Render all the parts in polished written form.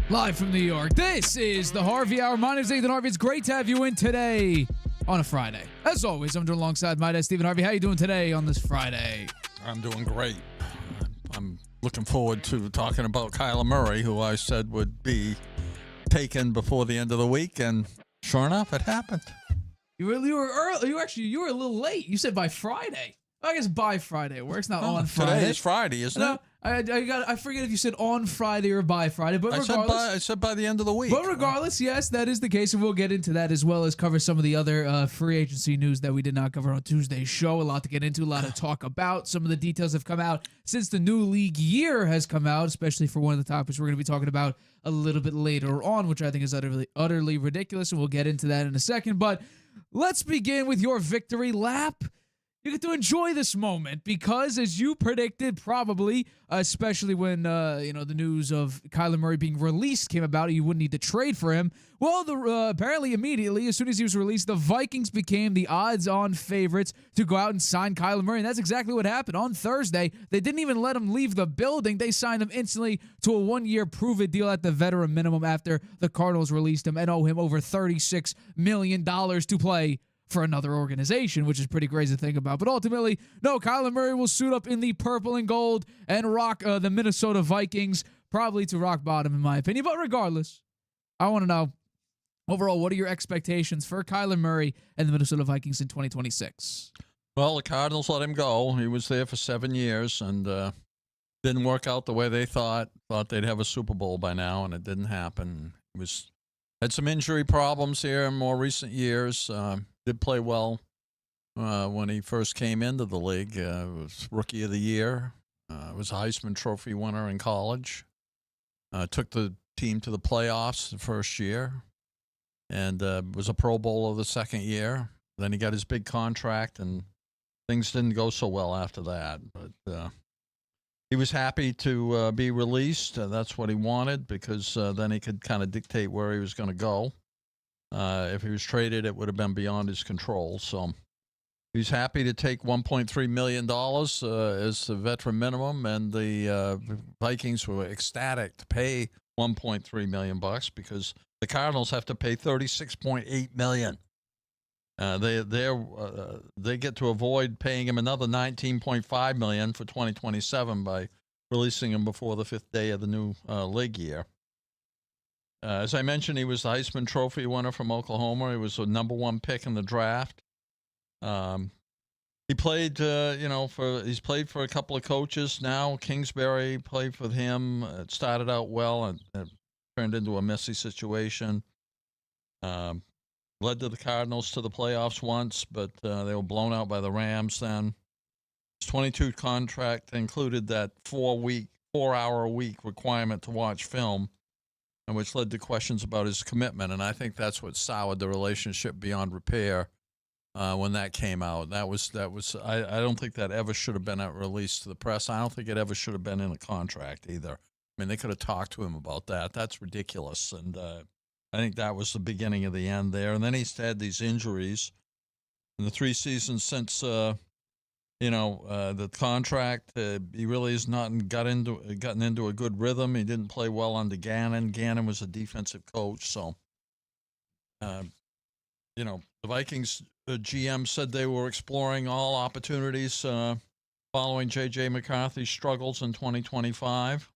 Live from New York, this is the Harvey Hour. My name is Nathan Harvey. It's great to have you in today on a Friday. As always, I'm doing alongside my dad, Stephen Harvey. How you doing today on this Friday? I'm doing great. I'm looking forward to talking about Kyler Murray, who I said would be taken before the end of the week, and sure enough, it happened. You were early. You were a little late. You said by Friday. I guess by Friday it works, not on Friday. Today is Friday, isn't it? I forget if you said on Friday or by Friday, but regardless. I said by the end of the week. But regardless, yes, that is the case, and we'll get into that as well as cover some of the other free agency news that we did not cover on Tuesday's show. A lot to get into, a lot to talk about. Some of the details have come out since the new league year has come out, especially for one of the topics we're going to be talking about a little bit later on, which I think is utterly ridiculous, and we'll get into that in a second. But let's begin with your victory lap. You get to enjoy this moment because, as you predicted, probably, especially when the news of Kyler Murray being released came about, you wouldn't need to trade for him. Well, apparently immediately, as soon as he was released, the Vikings became the odds-on favorites to go out and sign Kyler Murray, and that's exactly what happened. On Thursday, they didn't even let him leave the building. They signed him instantly to a one-year prove-it deal at the veteran minimum after the Cardinals released him and owe him over $36 million to play for another organization, which is pretty crazy to think about. But ultimately, no, Kyler Murray will suit up in the purple and gold and rock the Minnesota Vikings, probably to rock bottom, in my opinion. But regardless, I want to know, overall, what are your expectations for Kyler Murray and the Minnesota Vikings in 2026? Well, the Cardinals let him go. He was there for 7 years and didn't work out the way they thought. Thought they'd have a Super Bowl by now, and it didn't happen. Had some injury problems here in more recent years. Did play well when he first came into the league. Was Rookie of the Year. Was a Heisman Trophy winner in college. Took the team to the playoffs the first year. And was a Pro Bowler the second year. Then he got his big contract, and things didn't go so well after that. But he was happy to be released. That's what he wanted, because then he could kind of dictate where he was going to go. If he was traded, it would have been beyond his control. So he's happy to take $1.3 million as the veteran minimum, and the Vikings were ecstatic to pay $1.3 million because the Cardinals have to pay $36.8 million. They get to avoid paying him another $19.5 million for 2027 by releasing him before the fifth day of the new league year. As I mentioned, he was the Heisman Trophy winner from Oklahoma. He was the number one pick in the draft. He played, he's played for a couple of coaches now. Kingsbury played for him. It started out well and it turned into a messy situation. Led to the Cardinals to the playoffs once, but they were blown out by the Rams then. His 22 contract included that 4-hour-a-week requirement to watch film, and which led to questions about his commitment. And I think that's what soured the relationship beyond repair when that came out. That was. I don't think that ever should have been released to the press. I don't think it ever should have been in a contract either. I mean, they could have talked to him about that. That's ridiculous. And I think that was the beginning of the end there. And then he's had these injuries in the 3 seasons since, the contract. He really has not gotten into a good rhythm. He didn't play well under Gannon. Gannon was a defensive coach. So, the Vikings GM said they were exploring all opportunities following J.J. McCarthy's struggles in 2025.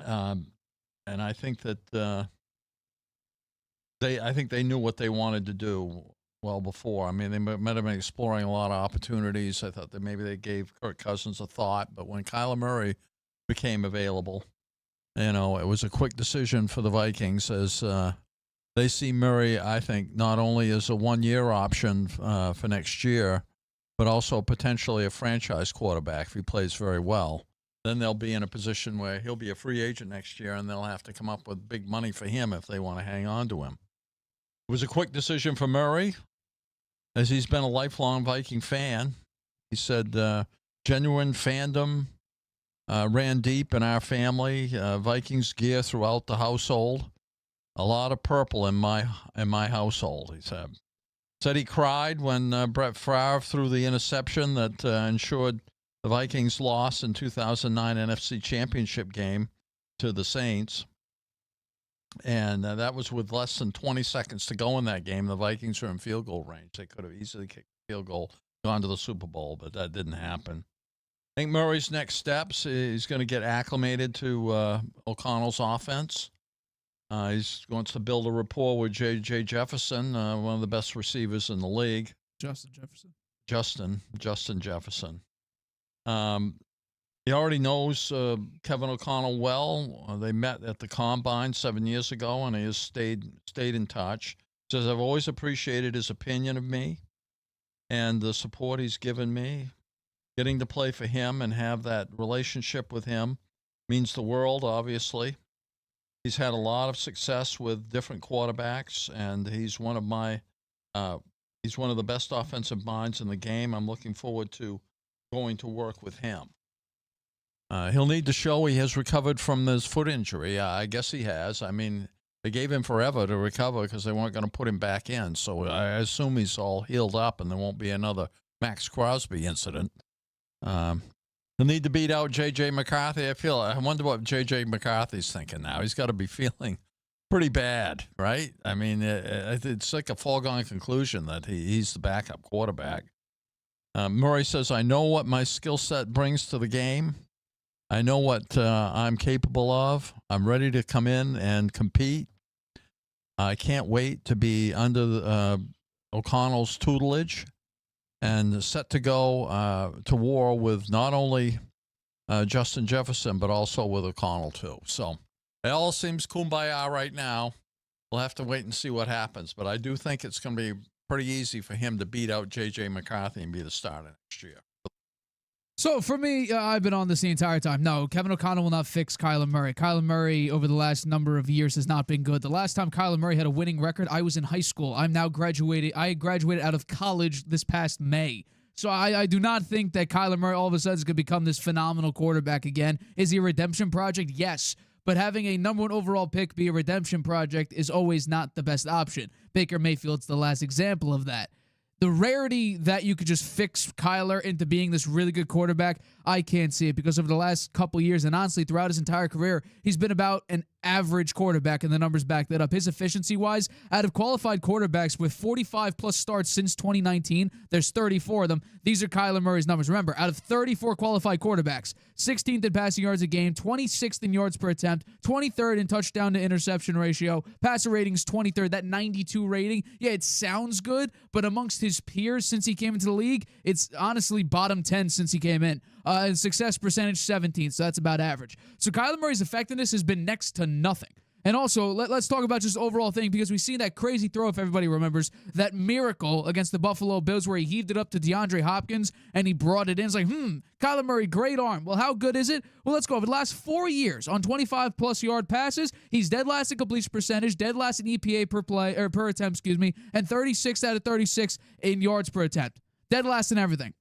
And I think that I think they knew what they wanted to do well before. I mean, they might have been exploring a lot of opportunities. I thought that maybe they gave Kirk Cousins a thought, but when Kyler Murray became available, it was a quick decision for the Vikings, as they see Murray, I think, not only as a one-year option for next year, but also potentially a franchise quarterback if he plays very well. Then they'll be in a position where he'll be a free agent next year, and they'll have to come up with big money for him if they want to hang on to him. It was a quick decision for Murray, as he's been a lifelong Viking fan. He said, genuine fandom ran deep in our family. Vikings gear throughout the household. A lot of purple in my household, he said. Said he cried when Brett Favre threw the interception that ensured the Vikings lost in 2009 NFC Championship game to the Saints. And that was with less than 20 seconds to go in that game. The Vikings were in field goal range. They could have easily kicked a field goal, gone to the Super Bowl, but that didn't happen. I think Murray's next steps is going to get acclimated to O'Connell's offense. He wants to build a rapport with J.J. Jefferson, one of the best receivers in the league. Justin Jefferson. Justin Jefferson. He already knows Kevin O'Connell well. They met at the Combine 7 years ago, and he has stayed in touch. Says, I've always appreciated his opinion of me and the support he's given me. Getting to play for him and have that relationship with him means the world, obviously. He's had a lot of success with different quarterbacks, and he's one of the best offensive minds in the game. I'm looking forward to going to work with him. He'll need to show he has recovered from his foot injury. I guess he has. I mean, they gave him forever to recover because they weren't going to put him back in. So I assume he's all healed up and there won't be another Max Crosby incident. He'll need to beat out J.J. McCarthy. I wonder what J.J. McCarthy's thinking now. He's got to be feeling pretty bad, right? I mean, it's like a foregone conclusion that he's the backup quarterback. Murray says, I know what my skill set brings to the game. I know what I'm capable of. I'm ready to come in and compete. I can't wait to be under O'Connell's tutelage and set to go to war with not only Justin Jefferson, but also with O'Connell, too. So it all seems kumbaya right now. We'll have to wait and see what happens. But I do think it's going to be pretty easy for him to beat out J.J. McCarthy and be the starter next year. So for me, I've been on this the entire time. No, Kevin O'Connell will not fix Kyler Murray. Kyler Murray over the last number of years has not been good. The last time Kyler Murray had a winning record, I was in high school. I'm now graduated. I graduated out of college this past May. So I do not think that Kyler Murray all of a sudden is going to become this phenomenal quarterback again. Is he a redemption project? Yes. But having a number one overall pick be a redemption project is always not the best option. Baker Mayfield's the last example of that. The rarity that you could just fix Kyler into being this really good quarterback, I can't see it because over the last couple years and honestly throughout his entire career, he's been about an average quarterback, and the numbers back that up. His efficiency-wise, out of qualified quarterbacks with 45-plus starts since 2019, there's 34 of them. These are Kyler Murray's numbers. Remember, out of 34 qualified quarterbacks, 16th in passing yards a game, 26th in yards per attempt, 23rd in touchdown to interception ratio, passer ratings 23rd, that 92 rating. Yeah, it sounds good, but amongst his peers since he came into the league, it's honestly bottom 10 since he came in. Success percentage 17, so that's about average. So Kyler Murray's effectiveness has been next to nothing. And also, let's talk about just the overall thing because we've seen that crazy throw, if everybody remembers, that miracle against the Buffalo Bills where he heaved it up to DeAndre Hopkins and he brought it in. It's like, Kyler Murray, great arm. Well, how good is it? Well, let's go. Over the last 4 years, on 25-plus yard passes, he's dead last in completion percentage, dead last in EPA per attempt, and 36 out of 36 in yards per attempt. Dead last in everything.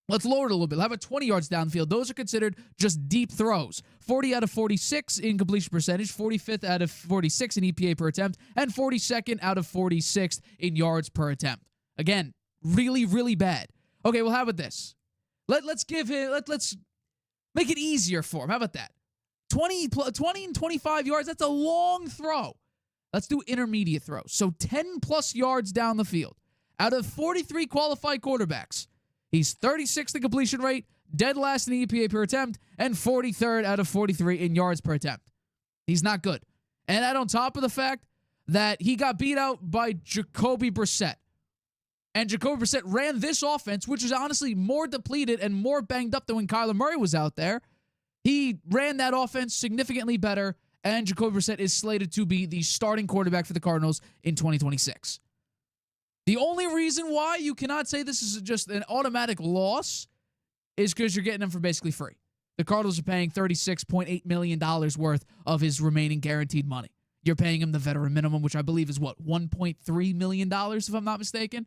Let's lower it a little bit. How about 20 yards downfield? Those are considered just deep throws. 40 out of 46 in completion percentage, 45th out of 46 in EPA per attempt, and 42nd out of 46 in yards per attempt. Again, really, really bad. Okay, well, how about this? Let's make it easier for him. How about that? 20 and 25 yards, that's a long throw. Let's do intermediate throws. So 10-plus yards down the field. Out of 43 qualified quarterbacks, he's 36th in completion rate, dead last in EPA per attempt, and 43rd out of 43 in yards per attempt. He's not good. And that on top of the fact that he got beat out by Jacoby Brissett. And Jacoby Brissett ran this offense, which is honestly more depleted and more banged up than when Kyler Murray was out there. He ran that offense significantly better, and Jacoby Brissett is slated to be the starting quarterback for the Cardinals in 2026. The only reason why you cannot say this is just an automatic loss is because you're getting him for basically free. The Cardinals are paying $36.8 million worth of his remaining guaranteed money. You're paying him the veteran minimum, which I believe is $1.3 million, if I'm not mistaken.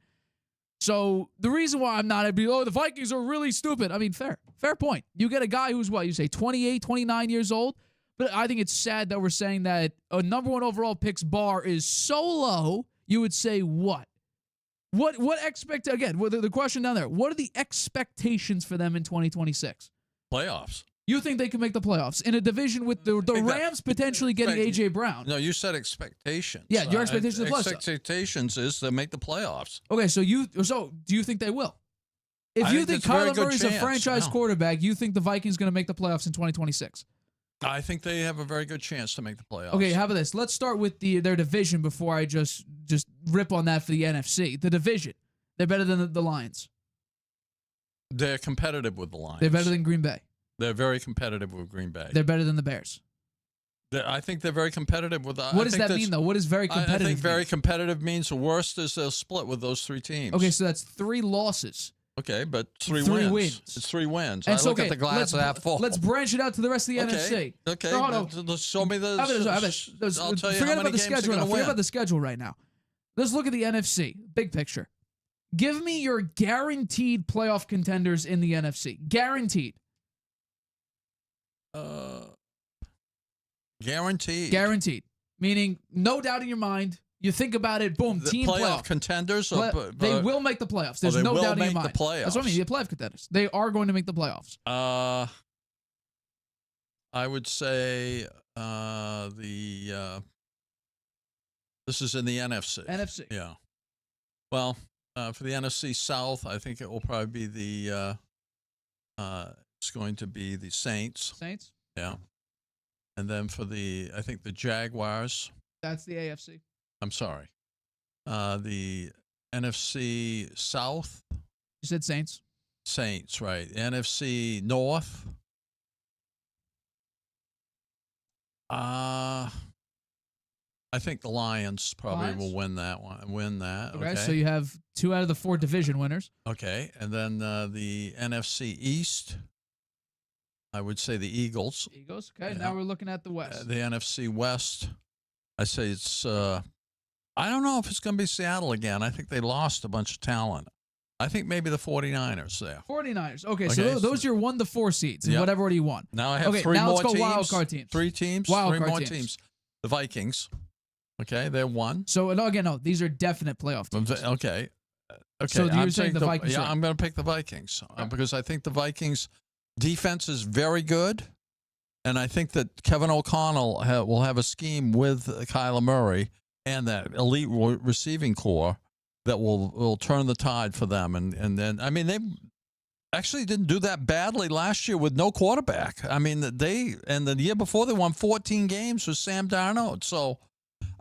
So the reason why I'm not, the Vikings are really stupid. I mean, fair point. You get a guy who's 28, 29 years old. But I think it's sad that we're saying that a number one overall picks bar is so low, you would say what? What the question down there, what are the expectations for them in 2026? Playoffs. You think they can make the playoffs in a division with the Rams potentially getting A.J. Brown? No, you said expectations. Yeah, your expectations are plus. Expectations is to make the playoffs. Okay, so do you think they will? If you think Kyler Murray's a franchise quarterback, you think the Vikings going to make the playoffs in 2026? I think they have a very good chance to make the playoffs. Okay, how about this? Let's start with their division before I just rip on that for the NFC. The division, they're better than the Lions. They're competitive with the Lions. They're better than Green Bay. They're very competitive with Green Bay. They're better than the Bears. I think they're very competitive with. What does that mean, though? What is very competitive? I think very competitive means the worst is they'll split with those 3 teams. Okay, so that's 3 losses. Okay, but 3 wins. It's 3 wins. And I look at the glass half full. Let's branch it out to the rest of the NFC. Okay, show me the. I'll tell you forget about the schedule. Forget about the schedule right now. Let's look at the NFC. Big picture. Give me your guaranteed playoff contenders in the NFC. Guaranteed. Guaranteed. Guaranteed. Meaning, no doubt in your mind. You think about it, boom, the team playoff contenders. They will make the playoffs. There's no doubt in your mind. The playoffs. That's what I mean. The playoff contenders. They are going to make the playoffs. I would say this is in the NFC. NFC. Yeah. Well, for the NFC South, I think it will probably be it's going to be the Saints. Saints? Yeah. And then for I think the Jaguars. That's the AFC. I'm sorry. The NFC South. You said Saints. Saints, right. NFC North. I think the Lions probably will win that one. Okay, so you have 2 out of the 4 division winners. Okay, and then the NFC East, I would say the Eagles. Eagles, okay. Yeah. Now we're looking at the West. The NFC West, I say it's, I don't know if it's going to be Seattle again. I think they lost a bunch of talent. I think maybe the 49ers there. 49ers. Okay, so those are your 1 to 4 seeds in whatever order you want. Now I have 3 more teams. Now let's go wild card teams. 3 teams. Wild 3 card more teams. The Vikings. Okay, they're 1. So again, these are definite playoff teams. Okay. So you're saying the Vikings? Yeah, I'm going to pick the Vikings because I think the Vikings defense is very good, and I think that Kevin O'Connell will have a scheme with Kyler Murray and that elite receiving core that will turn the tide for them. And then, I mean, they actually didn't do that badly last year with no quarterback. I mean, and the year before they won 14 games with Sam Darnold. So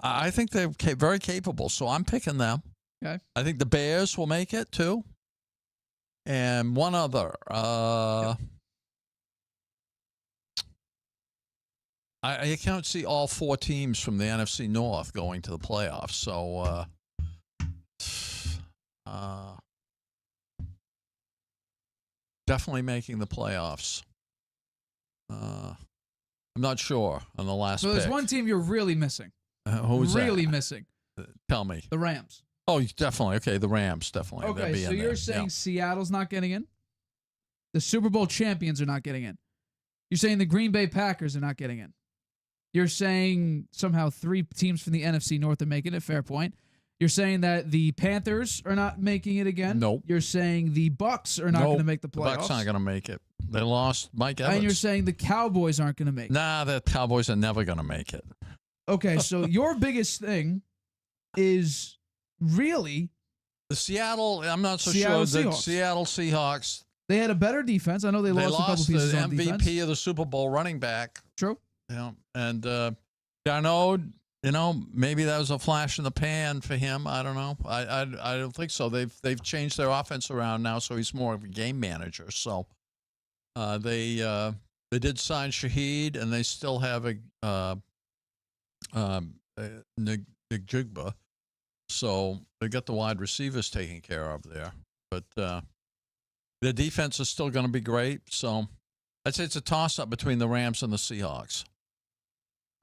I think they're very capable. So I'm picking them. Okay. I think the Bears will make it too. And one other. I can't see all 4 teams from the NFC North going to the playoffs. So definitely making the playoffs. I'm not sure on the last So there's pick. one team you're really missing. Who's really that? missing? Tell me. The Rams. Oh, definitely. Okay, the Rams, definitely. Okay, so you're saying Seattle's not getting in? The Super Bowl champions are not getting in. You're saying the Green Bay Packers are not getting in. You're saying somehow 3 teams from the NFC North are making it. Fair point. You're saying that the Panthers are not making it again. Nope. You're saying the Bucks are not going to make the playoffs. The Bucks aren't going to make it. They lost Mike Evans. And you're saying the Cowboys aren't going to make it. Nah, the Cowboys are never going to make it. Okay, so your biggest thing is really the Seattle. I'm not so Seattle sure. The Seahawks. Seattle Seahawks. They had a better defense. I know they lost a couple pieces on defense. The MVP of the Super Bowl running back. True. Yeah, and Darnold. Maybe that was a flash in the pan for him. I don't know. I don't think so. They've changed their offense around now, so he's more of a game manager. So they did sign Shaheed, and they still have Njigba. So they got the wide receivers taken care of there. But their defense is still going to be great. So I'd say it's a toss-up between the Rams and the Seahawks.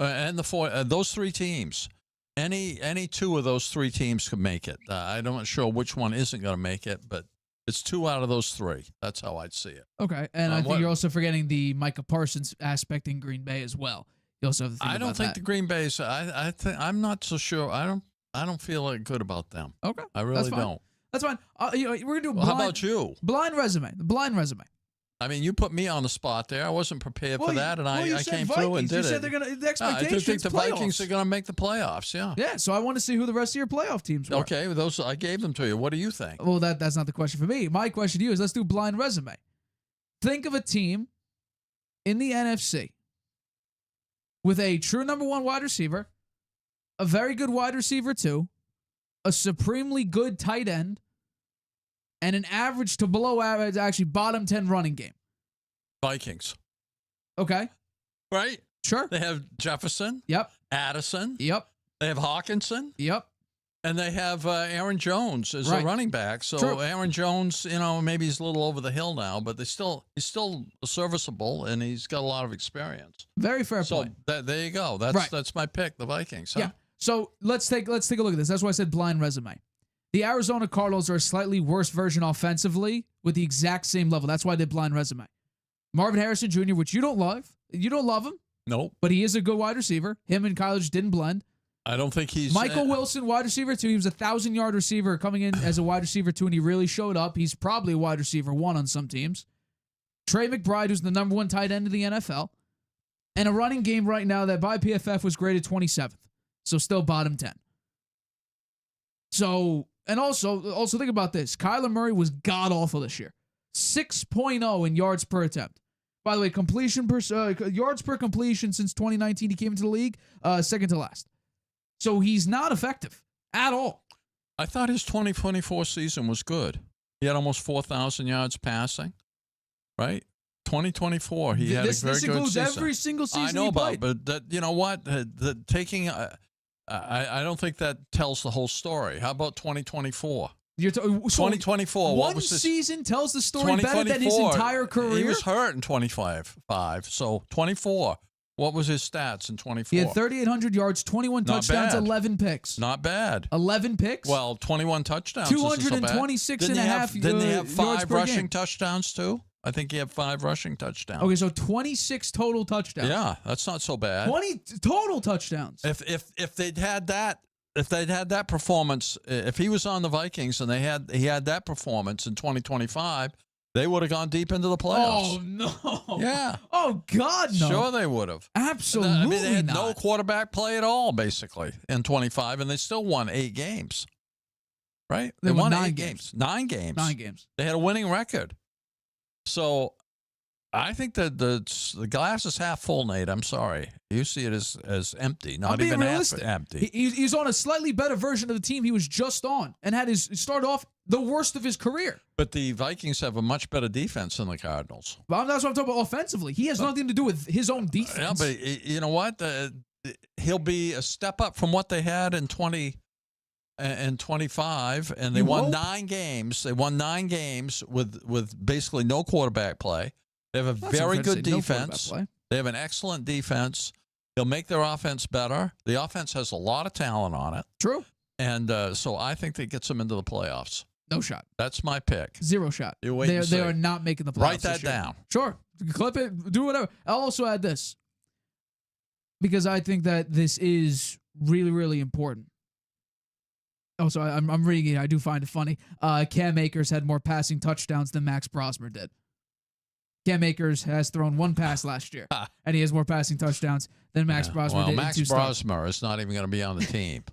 And those 3 teams, any 2 of those 3 teams could make it. I'm not sure which one isn't going to make it, but it's 2 out of those 3. That's how I'd see it. Okay, and I think you're also forgetting the Micah Parsons aspect in Green Bay as well. You also have to think I don't think the Green Bay's. I'm not so sure. I don't feel good about them. Okay, I really don't. That's fine. We're gonna do. How about you? Blind resume. The blind resume. I mean, you put me on the spot there. I wasn't prepared for that, and I came Vikings. through and did you it. said they're gonna. The expectations. I do think the playoffs. Vikings are going to make the playoffs. Yeah. Yeah. So I want to see who the rest of your playoff teams were. Okay, well, those I gave them to you. What do you think? Well, that's not the question for me. My question to you is: let's do blind resume. Think of a team in the NFC with a true number one wide receiver, a very good wide receiver too, a supremely good tight end, and an average to below average, actually bottom 10 running game. Vikings. Okay. Right? Sure. They have Jefferson. Yep. Addison. Yep. They have Hawkinson. Yep. And they have Aaron Jones as a running back. So True. Aaron Jones, maybe he's a little over the hill now, but he's still serviceable, and he's got a lot of experience. Very fair point. So there you go. That's my pick, the Vikings. Huh? Yeah. So let's take a look at this. That's why I said blind resume. The Arizona Cardinals are a slightly worse version offensively with the exact same level. That's why they blind resume. Marvin Harrison Jr., which you don't love. You don't love him. Nope. But he is a good wide receiver. Him and Kyler just didn't blend. I don't think he's... Michael Wilson, wide receiver 2. He was a 1,000-yard receiver coming in as a wide receiver 2, and he really showed up. He's probably a wide receiver 1 on some teams. Trey McBride, who's the number 1 tight end of the NFL. And a running game right now that by PFF was graded 27th. So still bottom 10. So, and also think about this. Kyler Murray was god-awful this year. 6.0 in yards per attempt. By the way, yards per completion since 2019 he came into the league, second to last. So he's not effective at all. I thought his 2024 season was good. He had almost 4,000 yards passing, right? 2024, he had a very good season. This includes every single season I know he about, played. but you know what? I don't think that tells the whole story. How about 2024? 2024. One season tells the story better than his entire career. He was hurt in 25. So 24. What was his stats in 24? He had 3,800 yards, 21 touchdowns, 11 picks. Not bad. 11 picks? Well, 21 touchdowns. 226 and a half yards. Didn't he have 5 rushing game. Touchdowns too? I think he had 5 rushing touchdowns. Okay, so 26 total touchdowns. Yeah, that's not so bad. 20 total touchdowns. If they'd had that performance, if he was on the Vikings and he had that performance in 2025, they would have gone deep into the playoffs. Oh, no. Yeah. Oh, God, no. Sure they would have. Absolutely I mean, they had not. no quarterback play at all, basically, in 25, and they still won 8 games. Right? They won 8 games. 9 games. 9 games. They had a winning record. So I think that the glass is half full, Nate. I'm sorry. You see it as empty, not even half empty. He's on a slightly better version of the team he was just on and started off the worst of his career. But the Vikings have a much better defense than the Cardinals. Well, that's what I'm talking about offensively. He has nothing to do with his own defense. Yeah, but you know what? He'll be a step up from what they had in 20 and 25, and they won 9 games. They won 9 games with basically no quarterback play. They have a very good defense. They have an excellent defense. They'll make their offense better. The offense has a lot of talent on it. True. And so I think that gets them into the playoffs. No shot. That's my pick. 0 shot. You wait and see. They are not making the playoffs. Write that down. Sure. Clip it. Do whatever. I'll also add this because I think that this is really, really important. Also, I'm reading it. I do find it funny. Cam Akers had more passing touchdowns than Max Brosmer did. Cam Akers has thrown 1 pass last year, and he has more passing touchdowns than Max Brosmer did. Max Brosmer is not even going to be on the team.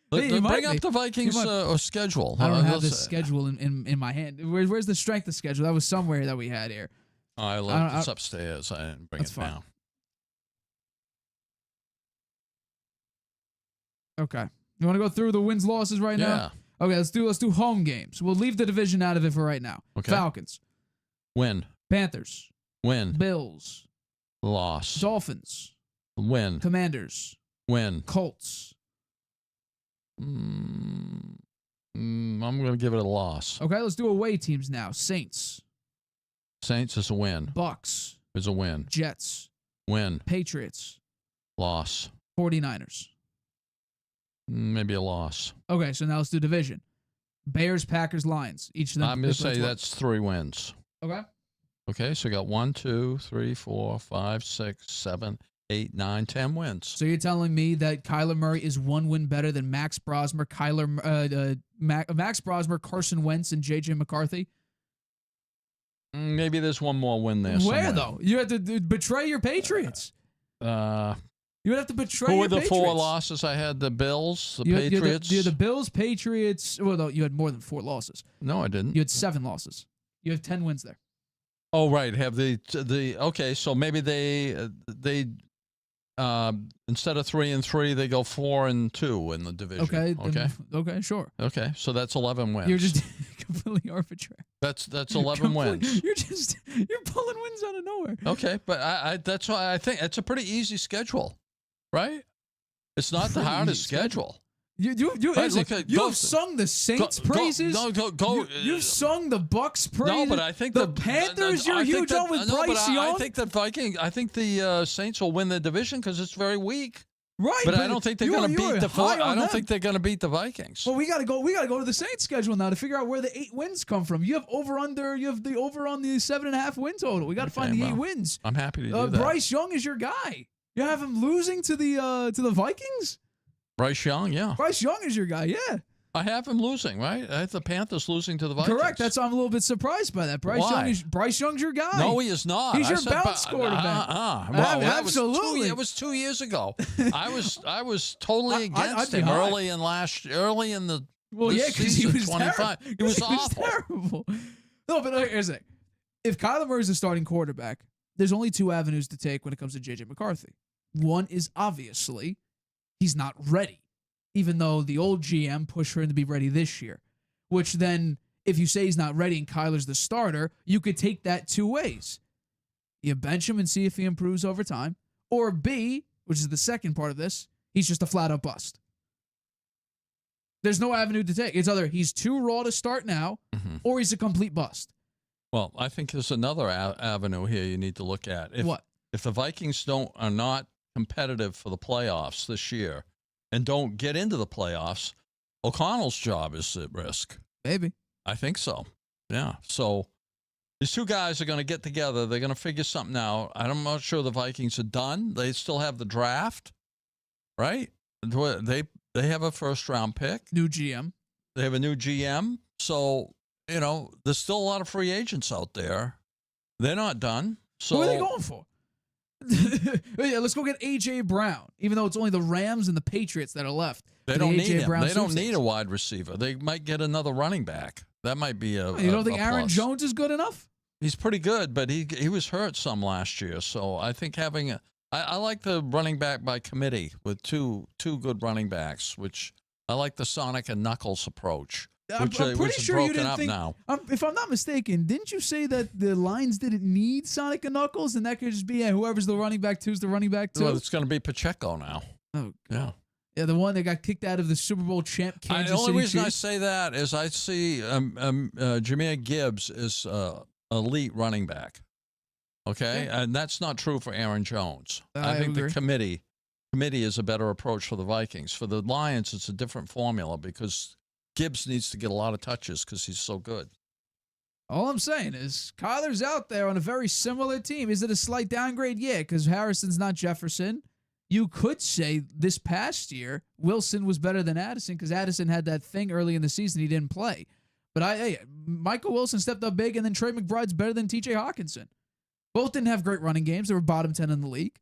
Bring up the Vikings schedule. I don't have the schedule in my hand. Where's the strength of schedule? That was somewhere that we had here. It's upstairs. I didn't bring it down. Okay. You want to go through the wins losses right now? Yeah. Okay, let's do home games. We'll leave the division out of it for right now. Okay. Falcons. Win. Panthers. Win. Bills. Loss. Dolphins. Win. Commanders. Win. Colts. I'm going to give it a loss. Okay, let's do away teams now. Saints. Saints is a win. Bucks. Is a win. Jets. Win. Patriots. Loss. 49ers. Maybe a loss. Okay, so now let's do division. Bears, Packers, Lions. Each of them. I'm going to say that's 3 wins. Okay. Okay, so we got 1, 2, 3, 4, 5, 6, 7, 8, 9, 10 wins. So you're telling me that Kyler Murray is 1 win better than Max Brosmer, Max Brosmer, Carson Wentz, and J.J. McCarthy? Maybe there's one more win there. Where somewhere. though? You had to betray your Patriots. You would have to betray Who your were the Patriots. 4 losses I had? The Bills, the You Patriots. had the Bills, Patriots. Well, no, you had more than 4 losses. No, I didn't. You had 7 losses. You have 10 wins there. Oh, right. Have the okay? So maybe they instead of 3-3, they go 4-2 in the division. Okay, sure. Okay, so that's 11 wins. You're just completely arbitrary. That's 11 wins. You're pulling wins out of nowhere. Okay, but I that's why I think it's a pretty easy schedule, right? It's not the hardest schedule. You've sung the Saints' praises. You've sung the Bucks' praises. No, but I think the Panthers. You're huge on with Bryce Young. I think the Saints will win the division because it's very weak. Right, but I don't think they're going to beat the. I don't think they're going to beat the Vikings. Well, we got to go. We got to go to the Saints' schedule now to figure out where the 8 wins come from. You have over under. You have the over on the 7.5 win total. We got to find the 8 wins. I'm happy to do that. Bryce Young is your guy. You have him losing to the Vikings. Bryce Young, yeah. Bryce Young is your guy, yeah. I have him losing, right? I have the Panthers losing to the Vikings. Correct. That's why I'm a little bit surprised by that. Bryce Young's your guy. No, he is not. He's your bounce quarterback. Well, absolutely. It was 2 years ago. I was totally against him early in the because he was 25. He was awful. Terrible. No, but here's the thing. If Kyler Murray's the starting quarterback, there's only 2 avenues to take when it comes to J.J. McCarthy. One is obviously he's not ready, even though the old GM pushed for him to be ready this year, which then if you say he's not ready and Kyler's the starter, you could take that 2 ways. You bench him and see if he improves over time, or B, which is the second part of this, he's just a flat-out bust. There's no avenue to take. It's either he's too raw to start now, or he's a complete bust. Well, I think there's another avenue here you need to look at. What? If the Vikings are not competitive for the playoffs this year and don't get into the playoffs, O'Connell's job is at risk. Maybe. I think so. Yeah. So these 2 guys are going to get together. They're going to figure something out. I'm not sure the Vikings are done. They still have the draft, right? They have a first-round pick. New GM. They have a new GM. So, there's still a lot of free agents out there. They're not done. So who are they going for? Yeah, let's go get A.J. Brown, even though it's only the Rams and the Patriots that are left. They don't need him. They don't need a wide receiver. They might get another running back. That might be a You don't think Aaron Jones is good enough? He's pretty good, but he was hurt some last year. So I think having I like the running back by committee with two good running backs, which I like the Sonic and Knuckles approach. I'm pretty sure you didn't think. Now. If I'm not mistaken, didn't you say that the Lions didn't need Sonic and Knuckles, and that could just be whoever's the running back two is the running back two? Well, it's going to be Pacheco now. Oh, yeah. Yeah, the one that got kicked out of the Super Bowl champ Kansas The only City reason Chiefs. I say that is I see Jahmyr Gibbs is elite running back. Okay, and that's not true for Aaron Jones. I think agree. The committee is a better approach for the Vikings. For the Lions, it's a different formula because Gibbs needs to get a lot of touches because he's so good. All I'm saying is Kyler's out there on a very similar team. Is it a slight downgrade? Yeah, because Harrison's not Jefferson. You could say this past year, Wilson was better than Addison because Addison had that thing early in the season he didn't play. But Michael Wilson stepped up big, and then Trey McBride's better than T.J. Hawkinson. Both didn't have great running games. They were bottom 10 in the league.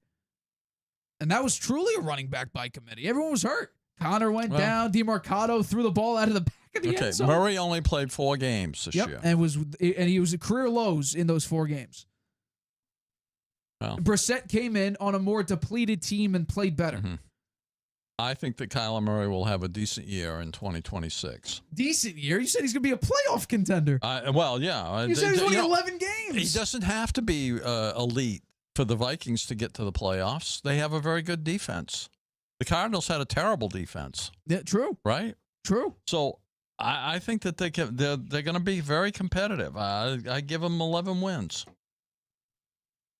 And that was truly a running back by committee. Everyone was hurt. Connor went down. DeMarcado threw the ball out of the back of the end zone. Murray only played 4 games this year. And he was at career lows in those 4 games. Well, Brissett came in on a more depleted team and played better. Mm-hmm. I think that Kyler Murray will have a decent year in 2026. Decent year? You said he's going to be a playoff contender. Yeah. You said he's winning 11 games. He doesn't have to be elite for the Vikings to get to the playoffs. They have a very good defense. The Cardinals had a terrible defense. Yeah, true. Right? True. So I think that they're going to be very competitive. I give them 11 wins.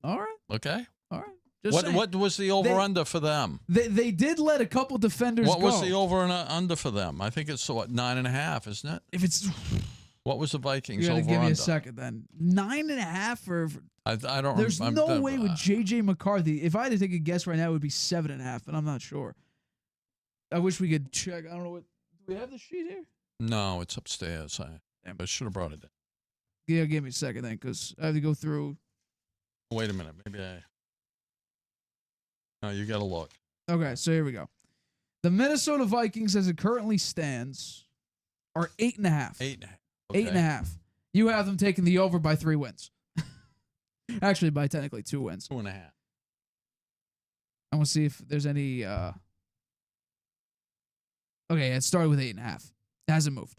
All right. Okay. All right. What was the over-under for them? They did let a couple defenders go. What was the over and under for them? I think it's 9.5, isn't it? If it's what was the Vikings over? Give me a second then. 9.5 for. I don't. There's no way with J.J. McCarthy. If I had to take a guess right now, it would be 7.5, but I'm not sure. I wish we could check. I don't know what. Do we have the sheet here? No, it's upstairs. I should have brought it in. Yeah, give me a second then, because I have to go through. Wait a minute. Maybe No, you got to look. Okay, so here we go. The Minnesota Vikings, as it currently stands, are 8.5. 8.5. Okay. 8.5. You have them taking the over by 3 wins. Actually, by technically 2 wins. 2.5. I want to see if there's any. Okay, it started with 8.5. It hasn't moved.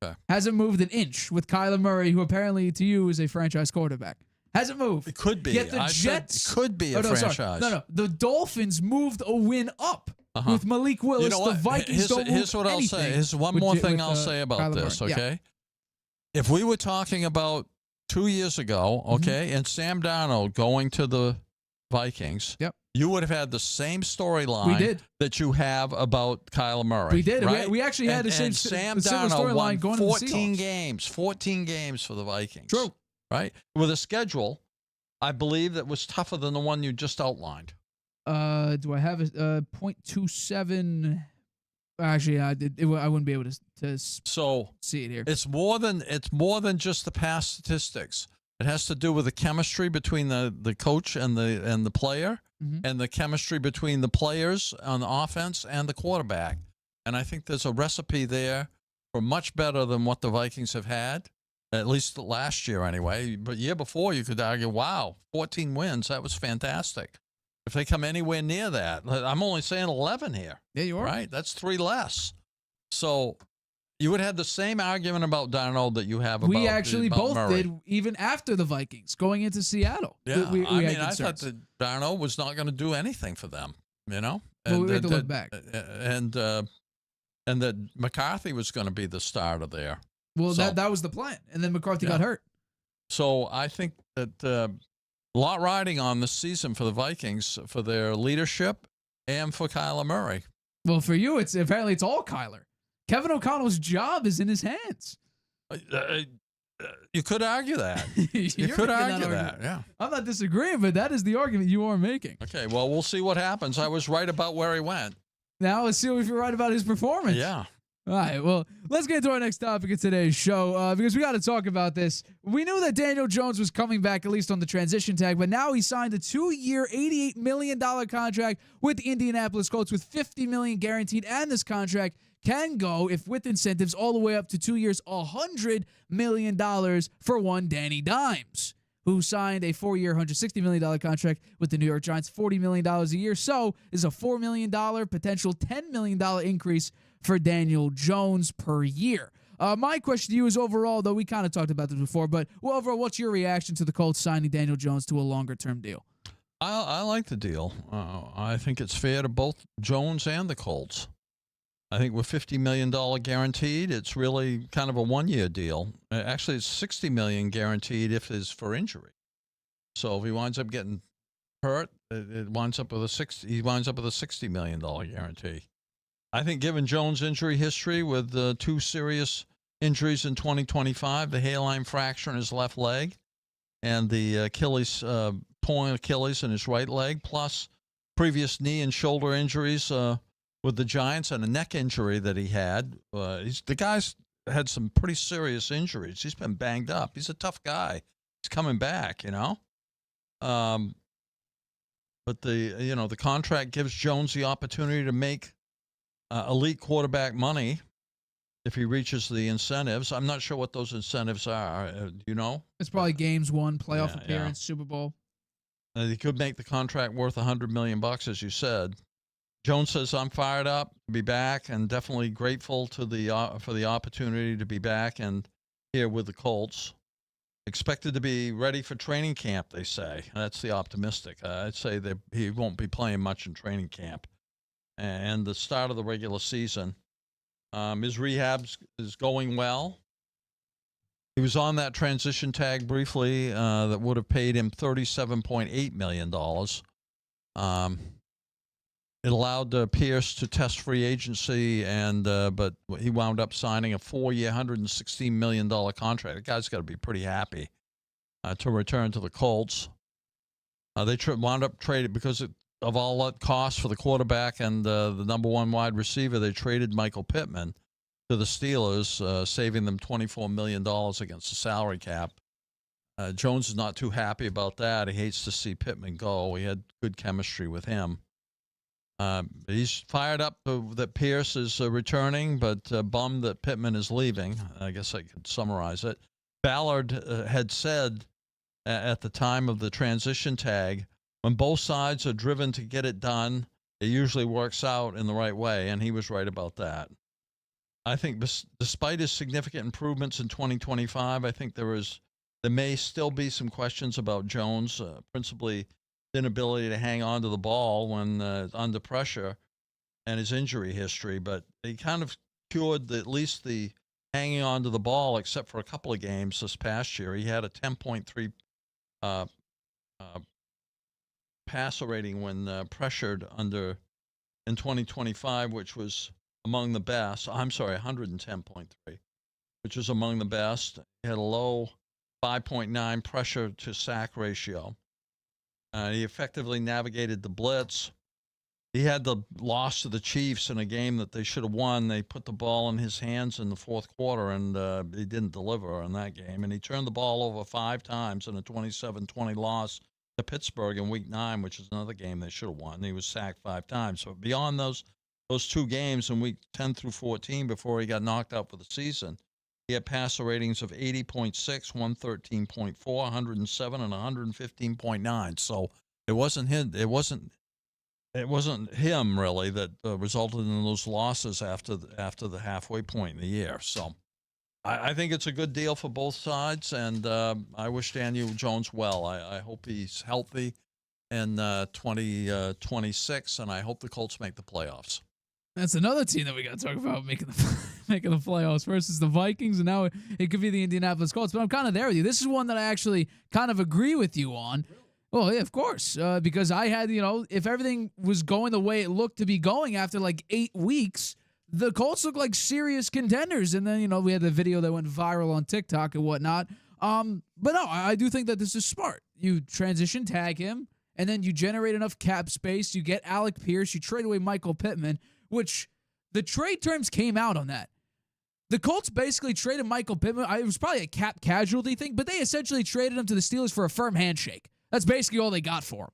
Okay. Hasn't moved an inch with Kyler Murray, who apparently to you is a franchise quarterback. Hasn't moved. It could be. Yet the Jets it could be a franchise. No. The Dolphins moved a win up with Malik Willis. You know what? The Vikings don't move Here's what I'll say. Here's one more thing I'll say about Kyler this, Murray. okay? Yeah. If we were talking about 2 years ago, okay, and Sam Darnold going to the Vikings, you would have had the same storyline that you have about Kyler Murray. We did. Right? We actually had the same storyline going to the Seahawks. 14 games for the Vikings. True. Right? With a schedule, I believe, that was tougher than the one you just outlined. Do I have a 0.27? Actually, I wouldn't be able to see it here. It's more than just the past statistics. It has to do with the chemistry between the coach and the player, and the chemistry between the players on the offense and the quarterback. And I think there's a recipe there for much better than what the Vikings have had, at least last year anyway. But year before, you could argue, wow, 14 wins, that was fantastic. If they come anywhere near that, I'm only saying 11 here. Yeah, you are. Right? That's 3 less. So you would have the same argument about Darnold that you have about We actually both Murray. did, even after the Vikings, going into Seattle. Yeah, I thought that Darnold was not going to do anything for them, you know? Well, we had to look back. And that McCarthy was going to be the starter there. Well, that was the plan. And then McCarthy got hurt. So I think that a lot riding on this season for the Vikings, for their leadership and for Kyler Murray. Well, for you, apparently it's all Kyler. Kevin O'Connell's job is in his hands. You could argue that. You could argue that, yeah. I'm not disagreeing, but that is the argument you are making. Okay, well, we'll see what happens. I was right about where he went. Now let's see if you're right about his performance. Yeah. All right, well, let's get to our next topic of today's show because we got to talk about this. We knew that Daniel Jones was coming back, at least on the transition tag, but now he signed a 2-year, $88 million contract with the Indianapolis Colts with $50 million guaranteed, and this contract can go, if with incentives, all the way up to 2 years, $100 million for one Danny Dimes, who signed a 4-year, $160 million contract with the New York Giants, $40 million a year. So is a $4 million, potential $10 million increase for Daniel Jones per year. My question to you is overall, though we kind of talked about this before, but overall, what's your reaction to the Colts signing Daniel Jones to a longer-term deal? I like the deal. I think it's fair to both Jones and the Colts. I think with $50 million guaranteed, it's really kind of a 1-year deal. Actually, it's $60 million guaranteed if it's for injury. So if he winds up getting hurt, he winds up with a $60 million guarantee. I think given Jones' injury history with 2 serious injuries in 2025, the hairline fracture in his left leg and the torn Achilles in his right leg, plus previous knee and shoulder injuries with the Giants and a neck injury that he had. The guy's had some pretty serious injuries. He's been banged up. He's a tough guy. He's coming back, you know. But the contract gives Jones the opportunity to make elite quarterback money if he reaches the incentives. I'm not sure what those incentives are. Do you know? It's probably games won, playoff appearance, Super Bowl. He could make the contract worth $100 million, as you said. Jones says, I'm fired up to be back and definitely grateful to for the opportunity to be back and here with the Colts. Expected to be ready for training camp, they say. That's the optimistic. I'd say that he won't be playing much in training camp. And the start of the regular season. His rehab is going well. He was on that transition tag briefly that would have paid him $37.8 million. It allowed Pierce to test free agency, but he wound up signing a 4-year, $116 million contract. The guy's got to be pretty happy to return to the Colts. They wound up trading because of all that cost for the quarterback and the number 1 wide receiver. They traded Michael Pittman to the Steelers, saving them $24 million against the salary cap. Jones is not too happy about that. He hates to see Pittman go. He had good chemistry with him. He's fired up that Pierce is returning, but bummed that Pittman is leaving. I guess I could summarize it. Ballard had said at the time of the transition tag, when both sides are driven to get it done, it usually works out in the right way, and he was right about that. I think despite his significant improvements in 2025, I think there may still be some questions about Jones, principally his inability to hang on to the ball when under pressure and his injury history. But he kind of cured at least the hanging on to the ball, except for a couple of games this past year. He had a 10.3 passer rating when pressured in 2025, which was among the best. I'm sorry, 110.3, which was among the best. He had a low 5.9 pressure to sack ratio. He effectively navigated the blitz. He had the loss to the Chiefs in a game that they should have won. They put the ball in his hands in the fourth quarter, and he didn't deliver in that game. And he turned the ball over 5 times in a 27-20 loss to Pittsburgh in Week 9, which is another game they should have won. He was sacked 5 times. So beyond those 2 games in Week 10 through 14 before he got knocked out for the season, he had passer ratings of 80.6, 113.4, 107, and 115.9. So it wasn't him. It wasn't him really that resulted in those losses after the halfway point in the year. So I think it's a good deal for both sides, and I wish Daniel Jones well. I hope he's healthy in 2026, and I hope the Colts make the playoffs. That's another team that we got to talk about making the playoffs versus the Vikings, and now it could be the Indianapolis Colts. But I'm kind of there with you. This is one that I actually kind of agree with you on. Well, yeah, of course, because I had, if everything was going the way it looked to be going after like 8 weeks, the Colts look like serious contenders. And then, we had the video that went viral on TikTok and whatnot. But no, I do think that this is smart. You transition tag him, and then you generate enough cap space. You get Alec Pierce. You trade away Michael Pittman, which the trade terms came out on that. The Colts basically traded Michael Pittman. It was probably a cap casualty thing, but they essentially traded him to the Steelers for a firm handshake. That's basically all they got for him.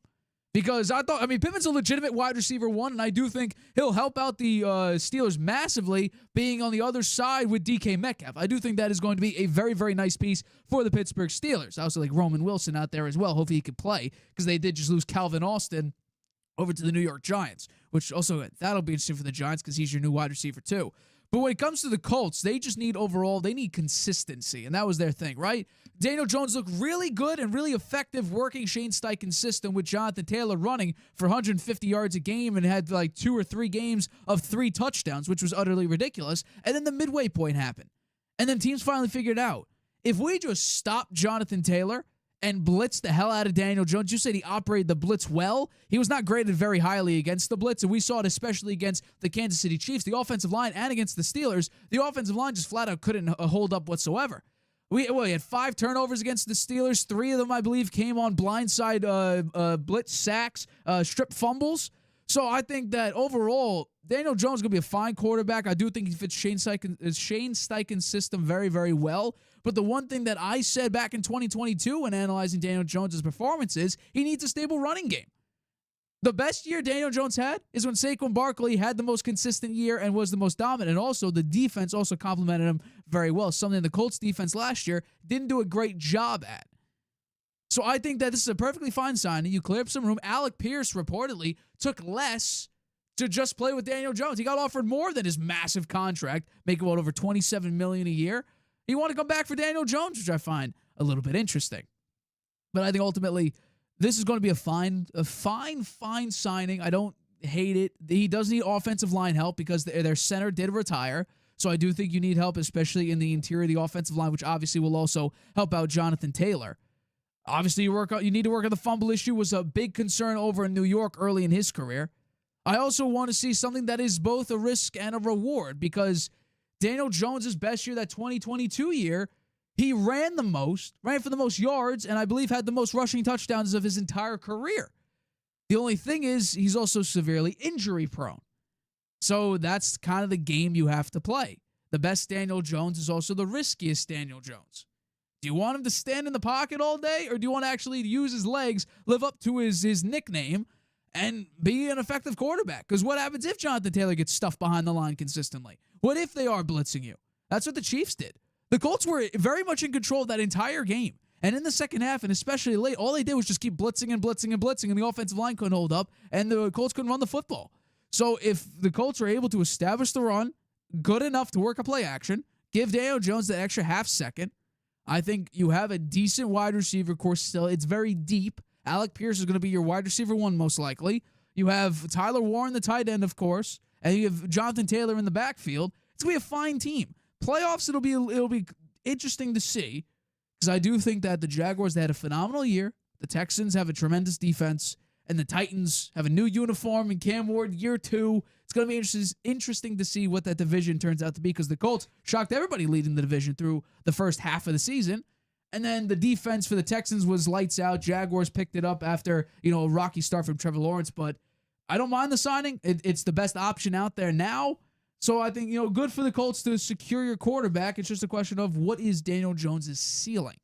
Because Pittman's a legitimate wide receiver 1, and I do think he'll help out the Steelers massively being on the other side with DK Metcalf. I do think that is going to be a very, very nice piece for the Pittsburgh Steelers. I also like Roman Wilson out there as well. Hopefully he can play, because they did just lose Calvin Austin over to the New York Giants, which also, that'll be interesting for the Giants because he's your new wide receiver too. But when it comes to the Colts, they just need consistency, and that was their thing, right? Daniel Jones looked really good and really effective working Shane Steichen's system with Jonathan Taylor running for 150 yards a game and had like 2 or 3 games of 3 touchdowns, which was utterly ridiculous. And then the midway point happened. And then teams finally figured out, if we just stop Jonathan Taylor and blitz the hell out of Daniel Jones. You said he operated the blitz well. He was not graded very highly against the blitz, and we saw it especially against the Kansas City Chiefs, the offensive line, and against the Steelers. The offensive line just flat out couldn't hold up whatsoever. We had 5 turnovers against the Steelers. 3 of them, I believe, came on blindside blitz sacks, strip fumbles. So I think that overall, Daniel Jones is going to be a fine quarterback. I do think he fits Shane Steichen's system very, very well. But the one thing that I said back in 2022 when analyzing Daniel Jones' performance is he needs a stable running game. The best year Daniel Jones had is when Saquon Barkley had the most consistent year and was the most dominant. And also, the defense also complimented him very well, something the Colts defense last year didn't do a great job at. So I think that this is a perfectly fine signing. You clear up some room. Alec Pierce reportedly took less to just play with Daniel Jones. He got offered more than his massive contract, making over $27 million a year. He wanted to come back for Daniel Jones, which I find a little bit interesting. But I think ultimately this is going to be a fine signing. I don't hate it. He does need offensive line help because their center did retire. So I do think you need help, especially in the interior of the offensive line, which obviously will also help out Jonathan Taylor. Obviously, you need to work on the fumble issue. Was a big concern over in New York early in his career. I also want to see something that is both a risk and a reward, because Daniel Jones' best year, that 2022 year, he ran for the most yards, and I believe had the most rushing touchdowns of his entire career. The only thing is he's also severely injury prone. So that's kind of the game you have to play. The best Daniel Jones is also the riskiest Daniel Jones. Do you want him to stand in the pocket all day, or do you want to actually use his legs, live up to his nickname, and be an effective quarterback? Because what happens if Jonathan Taylor gets stuffed behind the line consistently? What if they are blitzing you? That's what the Chiefs did. The Colts were very much in control of that entire game. And in the second half, and especially late, all they did was just keep blitzing and blitzing and blitzing, and the offensive line couldn't hold up, and the Colts couldn't run the football. So if the Colts are able to establish the run good enough to work a play action, give Daniel Jones that extra half second, I think you have a decent wide receiver course still. It's very deep. Alec Pierce is going to be your wide receiver one most likely. You have Tyler Warren, the tight end, of course, and you have Jonathan Taylor in the backfield. It's going to be a fine team. Playoffs, it'll be interesting to see, because I do think that the Jaguars, they had a phenomenal year. The Texans have a tremendous defense, and the Titans have a new uniform in Cam Ward year 2. It's going to be interesting to see what that division turns out to be, because the Colts shocked everybody leading the division through the first half of the season. And then the defense for the Texans was lights out. Jaguars picked it up after, a rocky start from Trevor Lawrence. But I don't mind the signing. It's the best option out there now. So I think, good for the Colts to secure your quarterback. It's just a question of what is Daniel Jones' ceiling.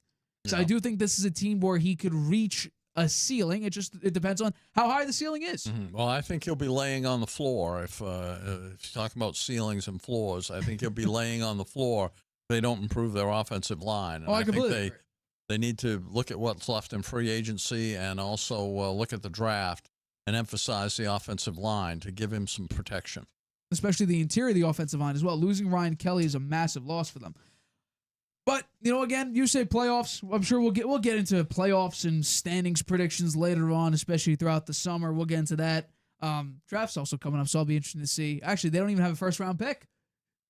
So I do think this is a team where he could reach a ceiling. It depends on how high the ceiling is. Mm-hmm. Well, I think he'll be laying on the floor. If you're talking about ceilings and floors, I think he'll be laying on the floor if they don't improve their offensive line. And I think they need to look at what's left in free agency, and also look at the draft and emphasize the offensive line to give him some protection. Especially the interior of the offensive line as well. Losing Ryan Kelly is a massive loss for them. But, again, you say playoffs. I'm sure we'll get into playoffs and standings predictions later on, especially throughout the summer. We'll get into that. Draft's also coming up, so I'll be interested to see. Actually, they don't even have a first-round pick.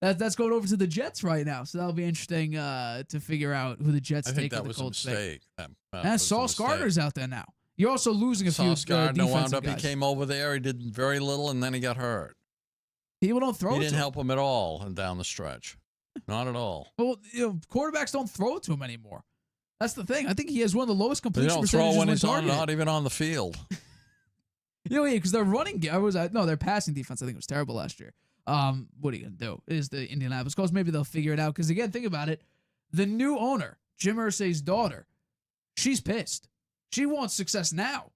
That's going over to the Jets right now, so that'll be interesting to figure out who the Jets take. I think that was a mistake. Sauce Gardner's out there now. You're also losing a few defensive guys. Sauce Gardner wound up, he came over there, he did very little, and then he got hurt. People don't throw it to him. He didn't help him at all down the stretch. Not at all. Well, quarterbacks don't throw it to him anymore. That's the thing. I think he has one of the lowest completion percentages. They don't throw when he's not even on the field. Because their running game their passing defense, I think, was terrible last year. What are you gonna do? It is the Indianapolis Colts. Maybe they'll figure it out. Because again, think about it. The new owner, Jim Irsay's daughter, she's pissed. She wants success now.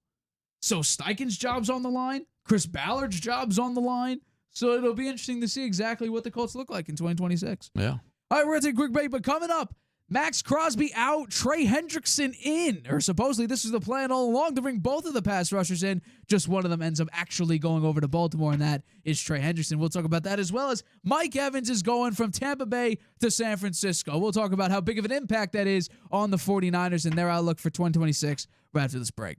So Steichen's job's on the line. Chris Ballard's job's on the line. So it'll be interesting to see exactly what the Colts look like in 2026. Yeah. All right, we're going to take a quick break, but coming up, Max Crosby out, Trey Hendrickson in. Or supposedly this was the plan all along to bring both of the pass rushers in. Just one of them ends up actually going over to Baltimore, and that is Trey Hendrickson. We'll talk about that, as well as Mike Evans is going from Tampa Bay to San Francisco. We'll talk about how big of an impact that is on the 49ers and their outlook for 2026 right after this break.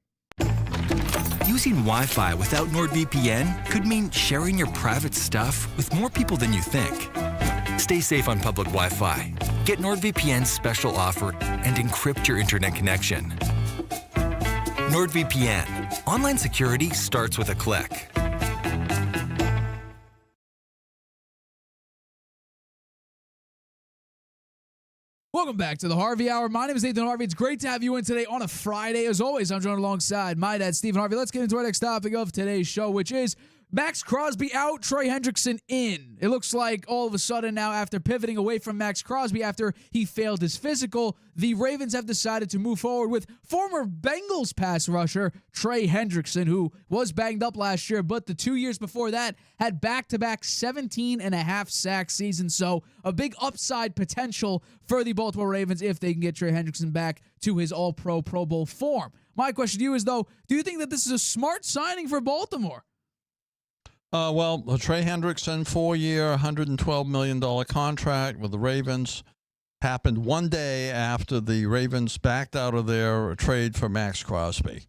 Using Wi-Fi without NordVPN could mean sharing your private stuff with more people than you think. Stay safe on public Wi-Fi. Get NordVPN's special offer and encrypt your internet connection. NordVPN. Online security starts with a click. Welcome back to the Harvey Hour. My name is Nathan Harvey. It's great to have you in today on a Friday. As always, I'm joined alongside my dad, Stephen Harvey. Let's get into our next topic of today's show, which is Max Crosby out, Trey Hendrickson in. It looks like all of a sudden now, after pivoting away from Max Crosby after he failed his physical, the Ravens have decided to move forward with former Bengals pass rusher Trey Hendrickson, who was banged up last year, but the 2 years before that had back-to-back 17.5 sack seasons. So a big upside potential for the Baltimore Ravens if they can get Trey Hendrickson back to his All-Pro, Pro Bowl form. My question to you is, though, do you think that this is a smart signing for Baltimore? Trey Hendrickson, 4-year, $112 million contract with the Ravens happened one day after the Ravens backed out of their trade for Max Crosby.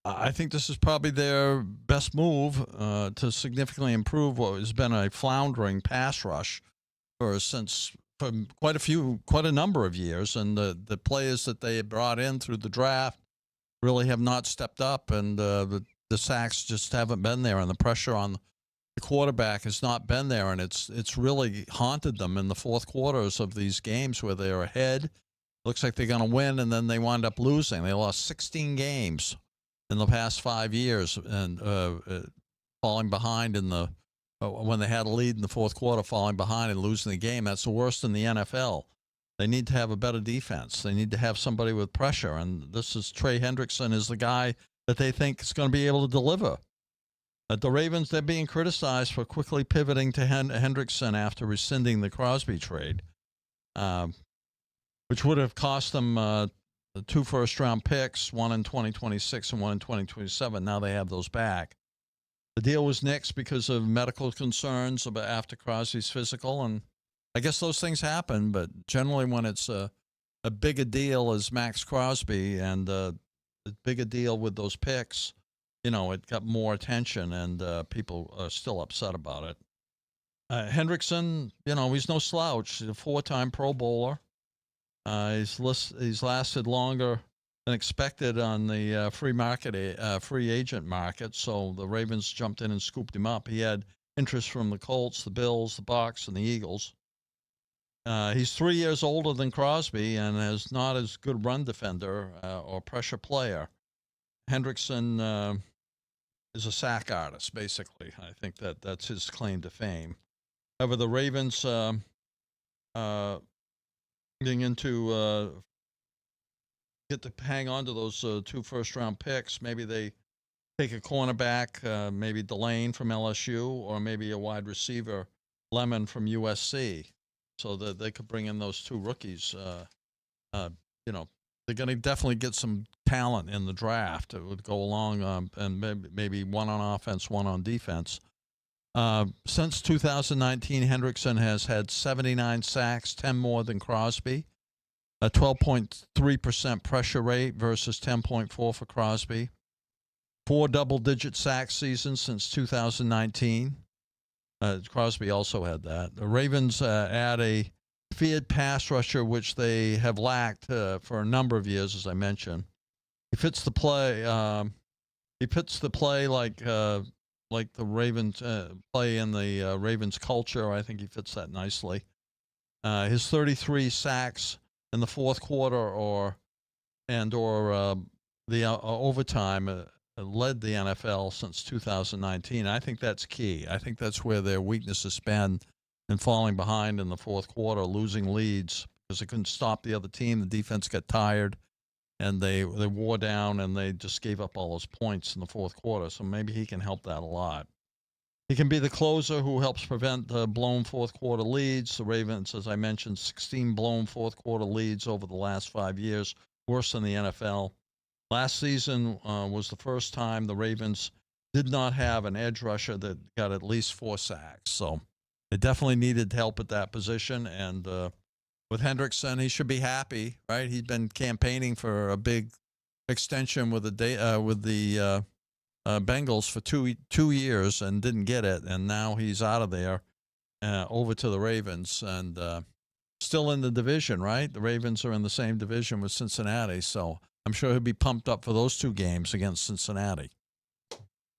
I think this is probably their best move to significantly improve what has been a floundering pass rush for quite a number of years. And the players that they brought in through the draft really have not stepped up, and the sacks just haven't been there, and the pressure on the quarterback has not been there, and it's really haunted them in the fourth quarters of these games where they're ahead. Looks like they're going to win, and then they wind up losing. They lost 16 games in the past 5 years, and falling behind when they had a lead in the fourth quarter, falling behind and losing the game. That's the worst in the NFL. They need to have a better defense. They need to have somebody with pressure. And this is Trey Hendrickson is the guy that they think is going to be able to deliver. At the Ravens, they're being criticized for quickly pivoting to Hendrickson after rescinding the Crosby trade, which would have cost them the 2 first-round picks, one in 2026 and one in 2027. Now they have those back. The deal was nixed because of medical concerns about after Crosby's physical, and I guess those things happen, but generally when it's a big a deal as Max Crosby and a big a deal with those picks, it got more attention, and people are still upset about it. Hendrickson, he's no slouch. He's a 4-time Pro Bowler. He's lasted longer than expected on the free agent market, so the Ravens jumped in and scooped him up. He had interest from the Colts, the Bills, the Bucs, and the Eagles. He's 3 years older than Crosby and is not as good run defender or pressure player. Hendrickson is a sack artist, basically. I think that's his claim to fame. However, the Ravens getting into get to hang on to those 2 first-round picks. Maybe they take a cornerback, maybe Delane from LSU, or maybe a wide receiver, Lemon from USC. So that they could bring in those 2 rookies. They're going to definitely get some talent in the draft. It would go along, and maybe one on offense, one on defense. Since 2019, Hendrickson has had 79 sacks, 10 more than Crosby, a 12.3% pressure rate versus 10.4 for Crosby, 4 double-digit sack seasons since 2019. Crosby also had that. The Ravens add a feared pass rusher, which they have lacked for a number of years, as I mentioned. He fits the play. Like the Ravens play in the Ravens culture. I think he fits that nicely. His 33 sacks in the fourth quarter or the overtime led the NFL since 2019. I think that's key. I think that's where their weakness has been in falling behind in the fourth quarter, losing leads because they couldn't stop the other team. The defense got tired, and they wore down, and they just gave up all those points in the fourth quarter. So maybe he can help that a lot. He can be the closer who helps prevent blown fourth quarter leads. The Ravens, as I mentioned, 16 blown fourth quarter leads over the last 5 years, worse than the NFL. Last season was the first time the Ravens did not have an edge rusher that got at least 4 sacks. So they definitely needed help at that position. And with Hendrickson, he should be happy, right? He'd been campaigning for a big extension with the Bengals for two years and didn't get it. And now he's out of there over to the Ravens and still in the division, right? The Ravens are in the same division with Cincinnati. So I'm sure he'll be pumped up for those 2 games against Cincinnati.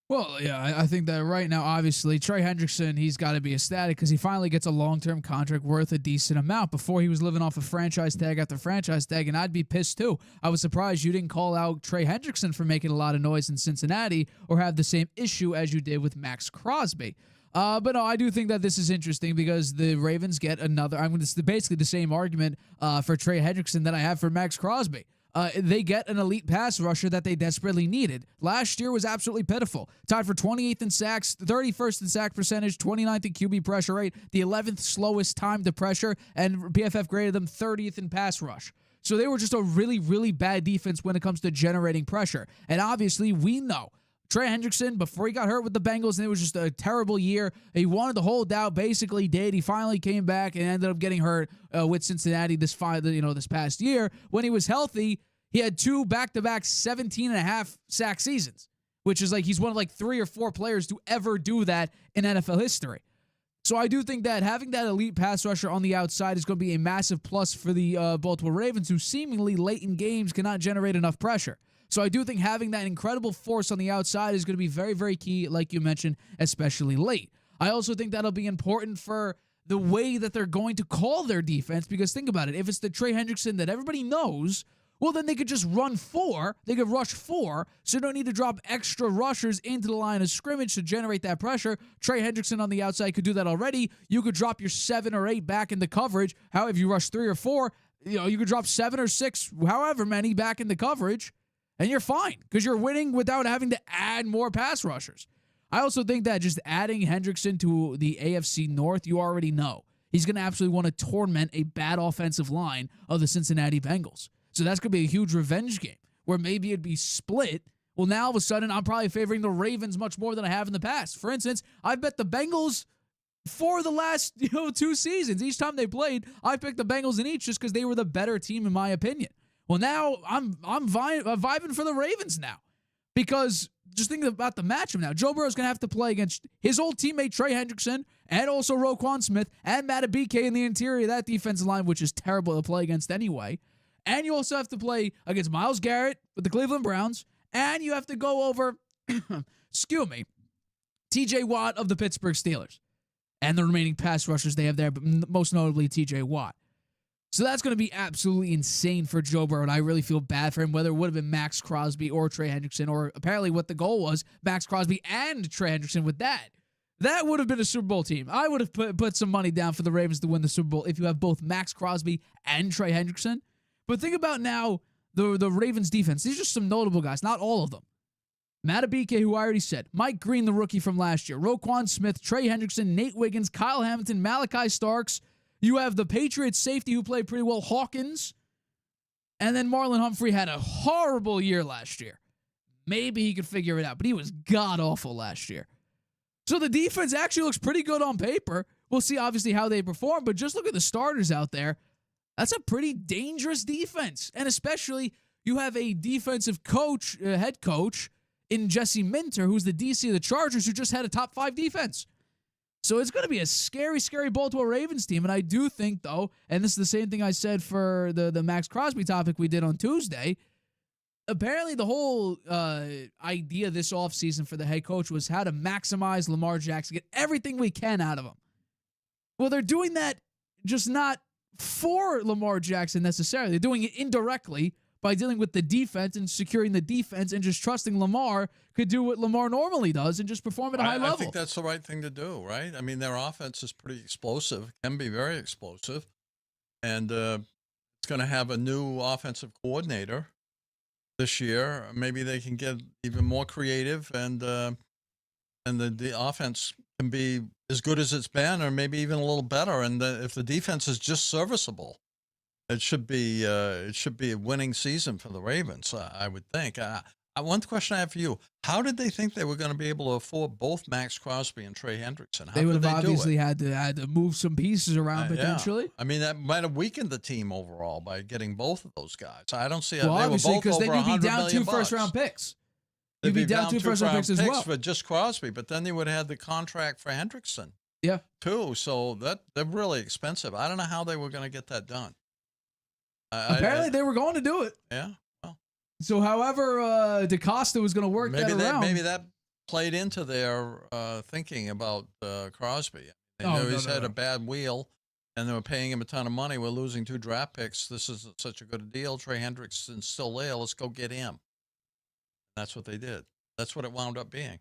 Well, yeah, I think that right now, obviously, Trey Hendrickson, he's got to be ecstatic because he finally gets a long-term contract worth a decent amount. Before, he was living off of franchise tag after franchise tag, and I'd be pissed too. I was surprised you didn't call out Trey Hendrickson for making a lot of noise in Cincinnati or have the same issue as you did with Max Crosby. But no, I do think that this is interesting because the Ravens get another. It's basically the same argument for Trey Hendrickson that I have for Max Crosby. They get an elite pass rusher that they desperately needed. Last year was absolutely pitiful. Tied for 28th in sacks, 31st in sack percentage, 29th in QB pressure rate, the 11th slowest time to pressure, and PFF graded them 30th in pass rush. So they were just a really, really bad defense when it comes to generating pressure. And obviously, we know Trey Hendrickson, before he got hurt with the Bengals, and it was just a terrible year. He wanted to hold out, basically did. He finally came back and ended up getting hurt with Cincinnati this past year. When he was healthy, he had 2 back-to-back 17.5 sack seasons, which is like he's one of 3 or 4 players to ever do that in NFL history. So I do think that having that elite pass rusher on the outside is going to be a massive plus for the Baltimore Ravens, who seemingly late in games cannot generate enough pressure. So I do think having that incredible force on the outside is going to be very, very key, like you mentioned, especially late. I also think that'll be important for the way that they're going to call their defense, because think about it. If it's the Trey Hendrickson that everybody knows, well, then they could just run 4. They could rush 4, so you don't need to drop extra rushers into the line of scrimmage to generate that pressure. Trey Hendrickson on the outside could do that already. You could drop your 7 or 8 back into coverage. However, if you rush 3 or 4, You could drop 7 or 6, however many, back into coverage, and you're fine because you're winning without having to add more pass rushers. I also think that just adding Hendrickson to the AFC North, you already know he's going to absolutely want to torment a bad offensive line of the Cincinnati Bengals. So that's going to be a huge revenge game where maybe it'd be split. Well, now all of a sudden, I'm probably favoring the Ravens much more than I have in the past. For instance, I bet the Bengals for the last 2 seasons. Each time they played, I picked the Bengals in each just because they were the better team in my opinion. Well, now I'm vibing for the Ravens now because just thinking about the matchup now, Joe Burrow's going to have to play against his old teammate Trey Hendrickson and also Roquan Smith and Matabike in the interior of that defensive line, which is terrible to play against anyway. And you also have to play against Myles Garrett with the Cleveland Browns, and you have to go over, TJ Watt of the Pittsburgh Steelers. And the remaining pass rushers they have there, but most notably TJ Watt. So that's going to be absolutely insane for Joe Burrow, and I really feel bad for him, whether it would have been Max Crosby or Trey Hendrickson, or apparently what the goal was, Max Crosby and Trey Hendrickson with that. That would have been a Super Bowl team. I would have put some money down for the Ravens to win the Super Bowl if you have both Max Crosby and Trey Hendrickson. But think about now the Ravens defense. These are just some notable guys, not all of them. Matabike, who I already said. Mike Green, the rookie from last year. Roquan Smith, Trey Hendrickson, Nate Wiggins, Kyle Hamilton, Malachi Starks. You have the Patriots safety who played pretty well, Hawkins. And then Marlon Humphrey had a horrible year last year. Maybe he could figure it out, but he was god-awful last year. So the defense actually looks pretty good on paper. We'll see, obviously, how they perform, but just look at the starters out there. That's a pretty dangerous defense. And especially, you have a defensive coach, head coach, in Jesse Minter, who's the DC of the Chargers, who just had a top 5 defense. So it's going to be a scary, scary Baltimore Ravens team. And I do think, though, and this is the same thing I said for the Max Crosby topic we did on Tuesday, apparently the whole idea this offseason for the head coach was how to maximize Lamar Jackson, get everything we can out of him. Well, they're doing that just not for Lamar Jackson necessarily. They're doing it indirectly by dealing with the defense and securing the defense and just trusting Lamar could do what Lamar normally does and just perform at a high level. I think that's the right thing to do, right? I mean, their offense is pretty explosive, can be very explosive, and it's going to have a new offensive coordinator this year. Maybe they can get even more creative, and the offense can be as good as it's been, or maybe even a little better. And if the defense is just serviceable, it should be a winning season for the Ravens, I would think. One question I have for you: how did they think they were going to be able to afford both Max Crosby and Trey Hendrickson? How they would have obviously do had to move some pieces around potentially. Yeah. I mean, that might have weakened the team overall by getting both of those guys. I don't see how they were both over then you'd be down $100 2 million first-round picks. You'd be down 2 first-round picks as well for just Crosby, but then they would have had the contract for Hendrickson. Yeah, too. So they're really expensive. I don't know how they were going to get that done. Apparently, they were going to do it. Yeah. Well, so, however, DeCosta was going to work that around. Maybe that played into their thinking about Crosby. They knew he's had a bad wheel, and they were paying him a ton of money. We're losing 2 draft picks. This is such a good deal. Trey Hendrickson's still there. Let's go get him. That's what they did. That's what it wound up being.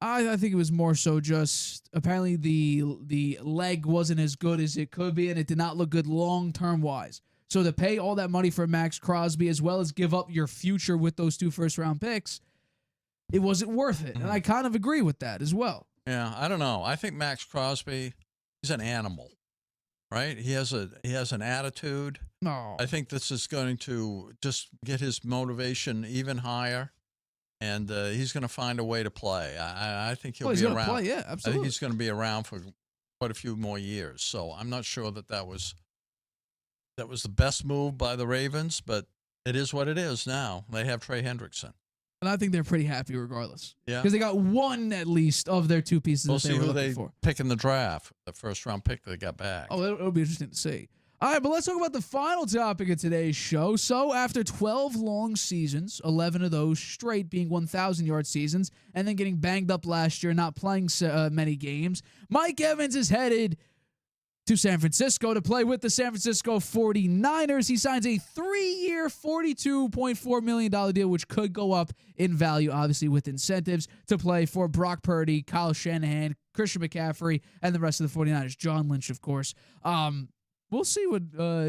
I think it was more so just apparently the leg wasn't as good as it could be, and it did not look good long-term wise. So to pay all that money for Max Crosby as well as give up your future with those 2 first-round picks, it wasn't worth it. And I kind of agree with that as well. Yeah, I don't know. I think Max Crosby, he's an animal, right? He has an attitude. No. I think this is going to just get his motivation even higher, and he's going to find a way to play. I think he'll be around. Play, yeah, absolutely. I think he's going to be around for quite a few more years. So I'm not sure that was the best move by the Ravens, but it is what it is now. They have Trey Hendrickson. And I think they're pretty happy regardless. Yeah. Because they got one at least of their 2 pieces that they were looking for. Pick in the draft, the first-round pick they got back. Oh, it'll be interesting to see. All right, but let's talk about the final topic of today's show. So after 12 long seasons, 11 of those straight being 1,000-yard seasons, and then getting banged up last year, not playing many games, Mike Evans is headed to San Francisco to play with the San Francisco 49ers. He signs a 3-year, $42.4 million deal, which could go up in value, obviously, with incentives to play for Brock Purdy, Kyle Shanahan, Christian McCaffrey, and the rest of the 49ers. John Lynch, of course. we'll see what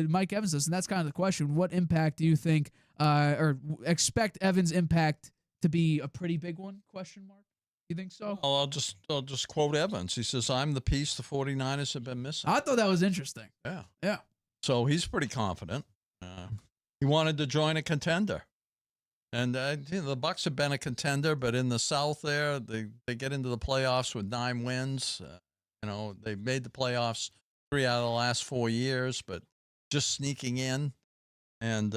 Mike Evans does, and that's kind of the question. What impact do you think, or expect Evans' impact to be a pretty big one? Question mark. You think so? Well, I'll just quote Evans. He says, "I'm the piece the 49ers have been missing." I thought that was interesting. Yeah. So he's pretty confident. He wanted to join a contender. And the Bucs have been a contender, but in the South there, they get into the playoffs with 9 wins. They've made the playoffs 3 out of the last 4 years, but just sneaking in. And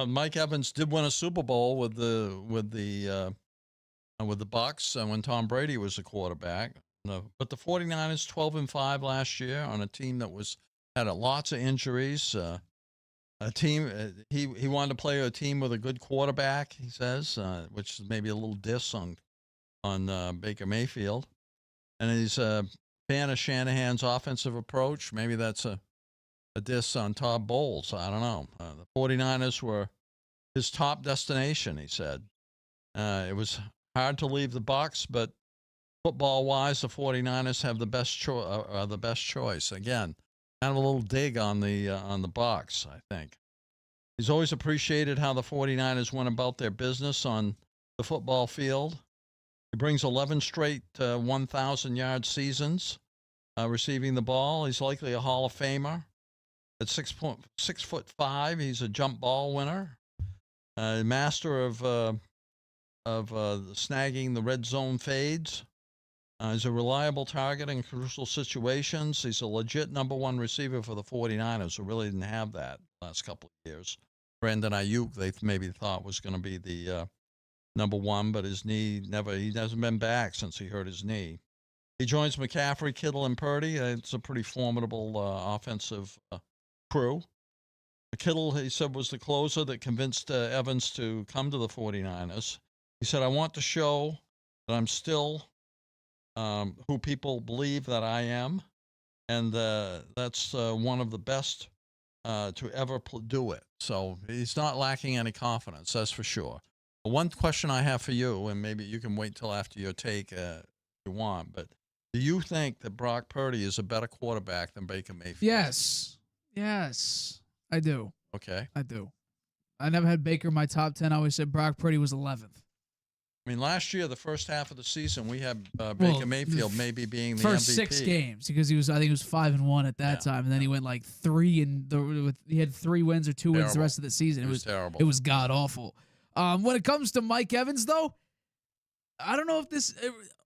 Mike Evans did win a Super Bowl with the Bucs when Tom Brady was the quarterback. But the 49ers 12-5 last year on a team that had lots of injuries. A team he wanted to play a team with a good quarterback, he says, which is maybe a little diss on Baker Mayfield. And he's a fan of Shanahan's offensive approach. Maybe that's a diss on Todd Bowles. I don't know. The 49ers were his top destination, he said. It was hard to leave the Bucs, but football-wise, the 49ers have the best choice. Again, kind of a little dig on the Bucs, I think. He's always appreciated how the 49ers went about their business on the football field. He brings 11 straight 1,000-yard seasons receiving the ball. He's likely a Hall of Famer. At 6'5", he's a jump ball winner, master of snagging the red zone fades. He's a reliable target in crucial situations. He's a legit number 1 receiver for the 49ers, who really didn't have that last couple of years. Brandon Ayuk, they maybe thought was going to be the number 1, but his knee he hasn't been back since he hurt his knee. He joins McCaffrey, Kittle, and Purdy. It's a pretty formidable offensive crew. Kittle, he said, was the closer that convinced Evans to come to the 49ers. He said, "I want to show that I'm still who people believe that I am, and that's one of the best to ever do it." So he's not lacking any confidence, that's for sure. But one question I have for you, and maybe you can wait till after your take if you want, but do you think that Brock Purdy is a better quarterback than Baker Mayfield? Yes, I do. Okay. I do. I never had Baker in my top 10. I always said Brock Purdy was 11th. I mean, last year, the first half of the season, we had Baker Mayfield maybe being the first MVP. 6 games, because I think he was 5-1 at that time, and then he went like 3 and he had 3 wins or 2 wins the rest of the season. It was terrible. It was god awful. When it comes to Mike Evans, though, I don't know if this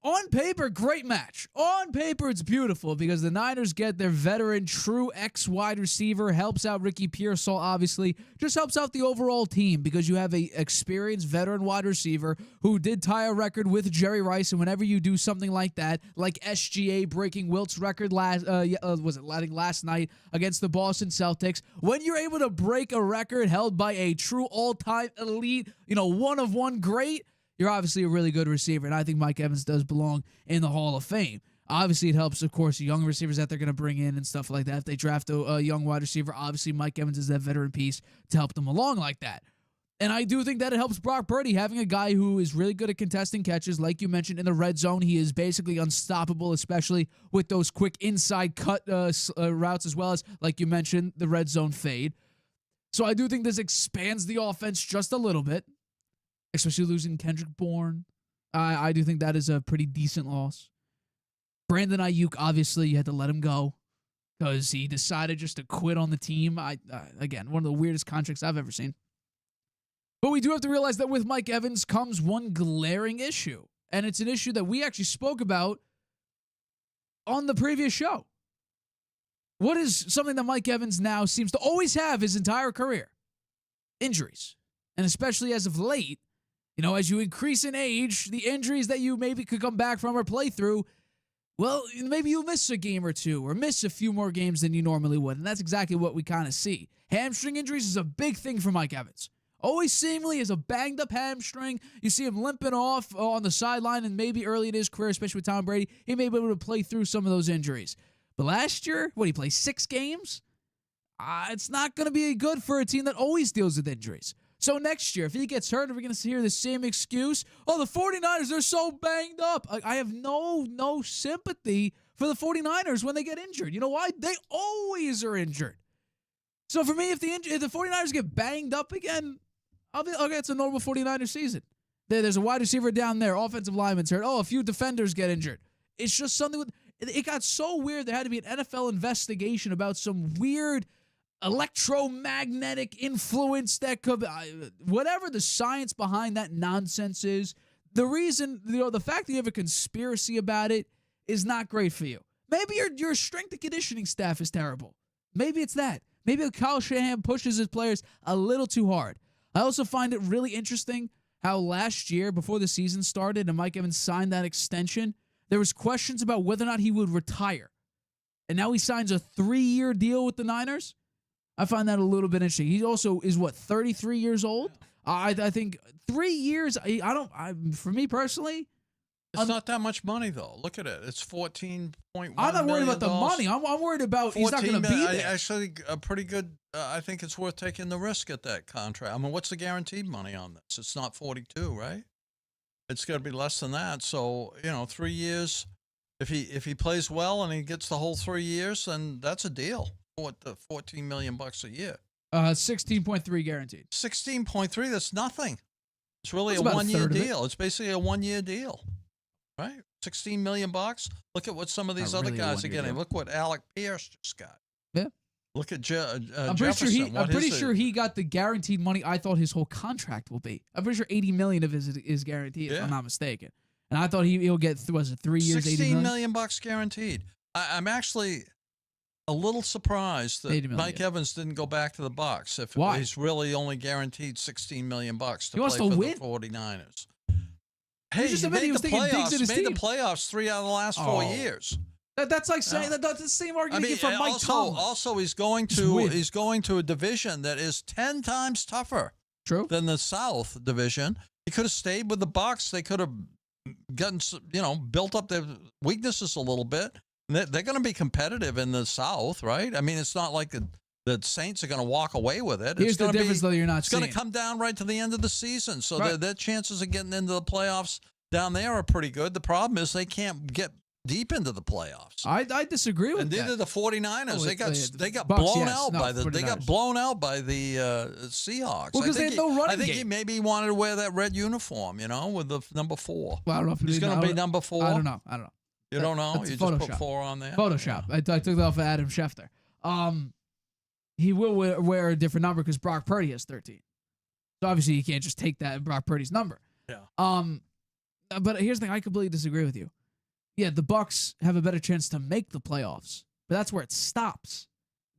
on paper, great match. On paper, it's beautiful because the Niners get their veteran, true ex-wide receiver, helps out Ricky Pearsall, obviously, just helps out the overall team because you have a experienced veteran wide receiver who did tie a record with Jerry Rice, and whenever you do something like that, like SGA breaking Wilt's record last night against the Boston Celtics, when you're able to break a record held by a true all-time elite, one-of-one great, you're obviously a really good receiver, and I think Mike Evans does belong in the Hall of Fame. Obviously, it helps, of course, the young receivers that they're going to bring in and stuff like that. If they draft a young wide receiver, obviously Mike Evans is that veteran piece to help them along like that. And I do think that it helps Brock Purdy, having a guy who is really good at contesting catches. Like you mentioned, in the red zone, he is basically unstoppable, especially with those quick inside cut routes, as well as, like you mentioned, the red zone fade. So I do think this expands the offense just a little bit, especially losing Kendrick Bourne. I do think that is a pretty decent loss. Brandon Ayuk, obviously, you had to let him go because he decided just to quit on the team. Again, one of the weirdest contracts I've ever seen. But we do have to realize that with Mike Evans comes one glaring issue, and it's an issue that we actually spoke about on the previous show. What is something that Mike Evans now seems to always have his entire career? Injuries. And especially as of late, as you increase in age, the injuries that you maybe could come back from or play through, well, maybe you'll miss a game or two or miss a few more games than you normally would. And that's exactly what we kind of see. Hamstring injuries is a big thing for Mike Evans. Always seemingly is a banged up hamstring. You see him limping off on the sideline, and maybe early in his career, especially with Tom Brady, he may be able to play through some of those injuries. But last year, he played 6 games? It's not going to be good for a team that always deals with injuries. So next year, if he gets hurt, we're going to hear the same excuse. Oh, the 49ers, they're so banged up. I have no sympathy for the 49ers when they get injured. You know why? They always are injured. So for me, if the 49ers get banged up again, I'll be okay. It's a normal 49ers season. There's a wide receiver down there. Offensive lineman's hurt. Oh, a few defenders get injured. It's just something with. It got so weird. There had to be an NFL investigation about some weird electromagnetic influence that could, whatever the science behind that nonsense is. The reason, the fact that you have a conspiracy about it is not great for you. Maybe your strength and conditioning staff is terrible. Maybe it's that. Maybe Kyle Shanahan pushes his players a little too hard. I also find it really interesting how last year, before the season started and Mike Evans signed that extension, there was questions about whether or not he would retire. And now he signs a 3-year deal with the Niners. I find that a little bit interesting. He also is, 33 years old? I think 3 years, for me personally. It's not that much money, though. Look at it. It's $14.1 million. I'm not worried about the money. I'm worried about he's not going to be there. Actually, a pretty good, I think it's worth taking the risk at that contract. I mean, what's the guaranteed money on this? It's not 42, right? It's going to be less than that. So, 3 years, if he plays well and he gets the whole 3 years, then that's a deal. What, the $14 million a year? 16.3 guaranteed. 16.3, that's nothing. It's really That's a 1 year third of it. deal. It's basically a 1 year deal. Right? $16 million. Look at what some of these Not other really a guys are 1 year getting. deal. Look what Alec Pierce just got. Yeah. Look at I'm Jefferson. pretty sure he got the guaranteed money I thought his whole contract will be. I'm pretty sure $80 million of his is guaranteed, if I'm not mistaken. And I thought he'll get, 3 years, $16 million guaranteed. I'm actually a little surprised that Mike Evans didn't go back to the Bucs if Why? he's really only guguaranteed $16 million to He wants play to for win? the 49ers. Hey, just he admitted he made was the taking digs at his playoffs. Made team. the playoffs 3 out of the last 4 years. That's like saying that's the same argument you get from Mike Tomlin. Also, he's going to a division that is 10 times tougher than the South division. He could have stayed with the Bucs. They could have gotten, built up their weaknesses a little bit. They're going to be competitive in the South, right? I mean, it's not like the Saints are going to walk away with it. Here's the difference, though, you're not seeing. It's going to come down right to the end of the season. So their chances of getting into the playoffs down there are pretty good. The problem is they can't get deep into the playoffs. I disagree with that. And neither the 49ers. They got Bucks, blown yes. out No, by the 49ers. They got blown out by the Seahawks. Well, because they had no running I think game. he maybe wanted to wear that red uniform, with the number 4. Well, I don't know if he's going to be number 4. I don't know. You don't know? That's You Photoshop. just put 4 on there? Photoshop. I took that off of Adam Schefter. He will wear a different number because Brock Purdy has 13. So obviously you can't just take that Brock Purdy's number. Yeah. But here's the thing. I completely disagree with you. Yeah, the Bucs have a better chance to make the playoffs, but that's where it stops.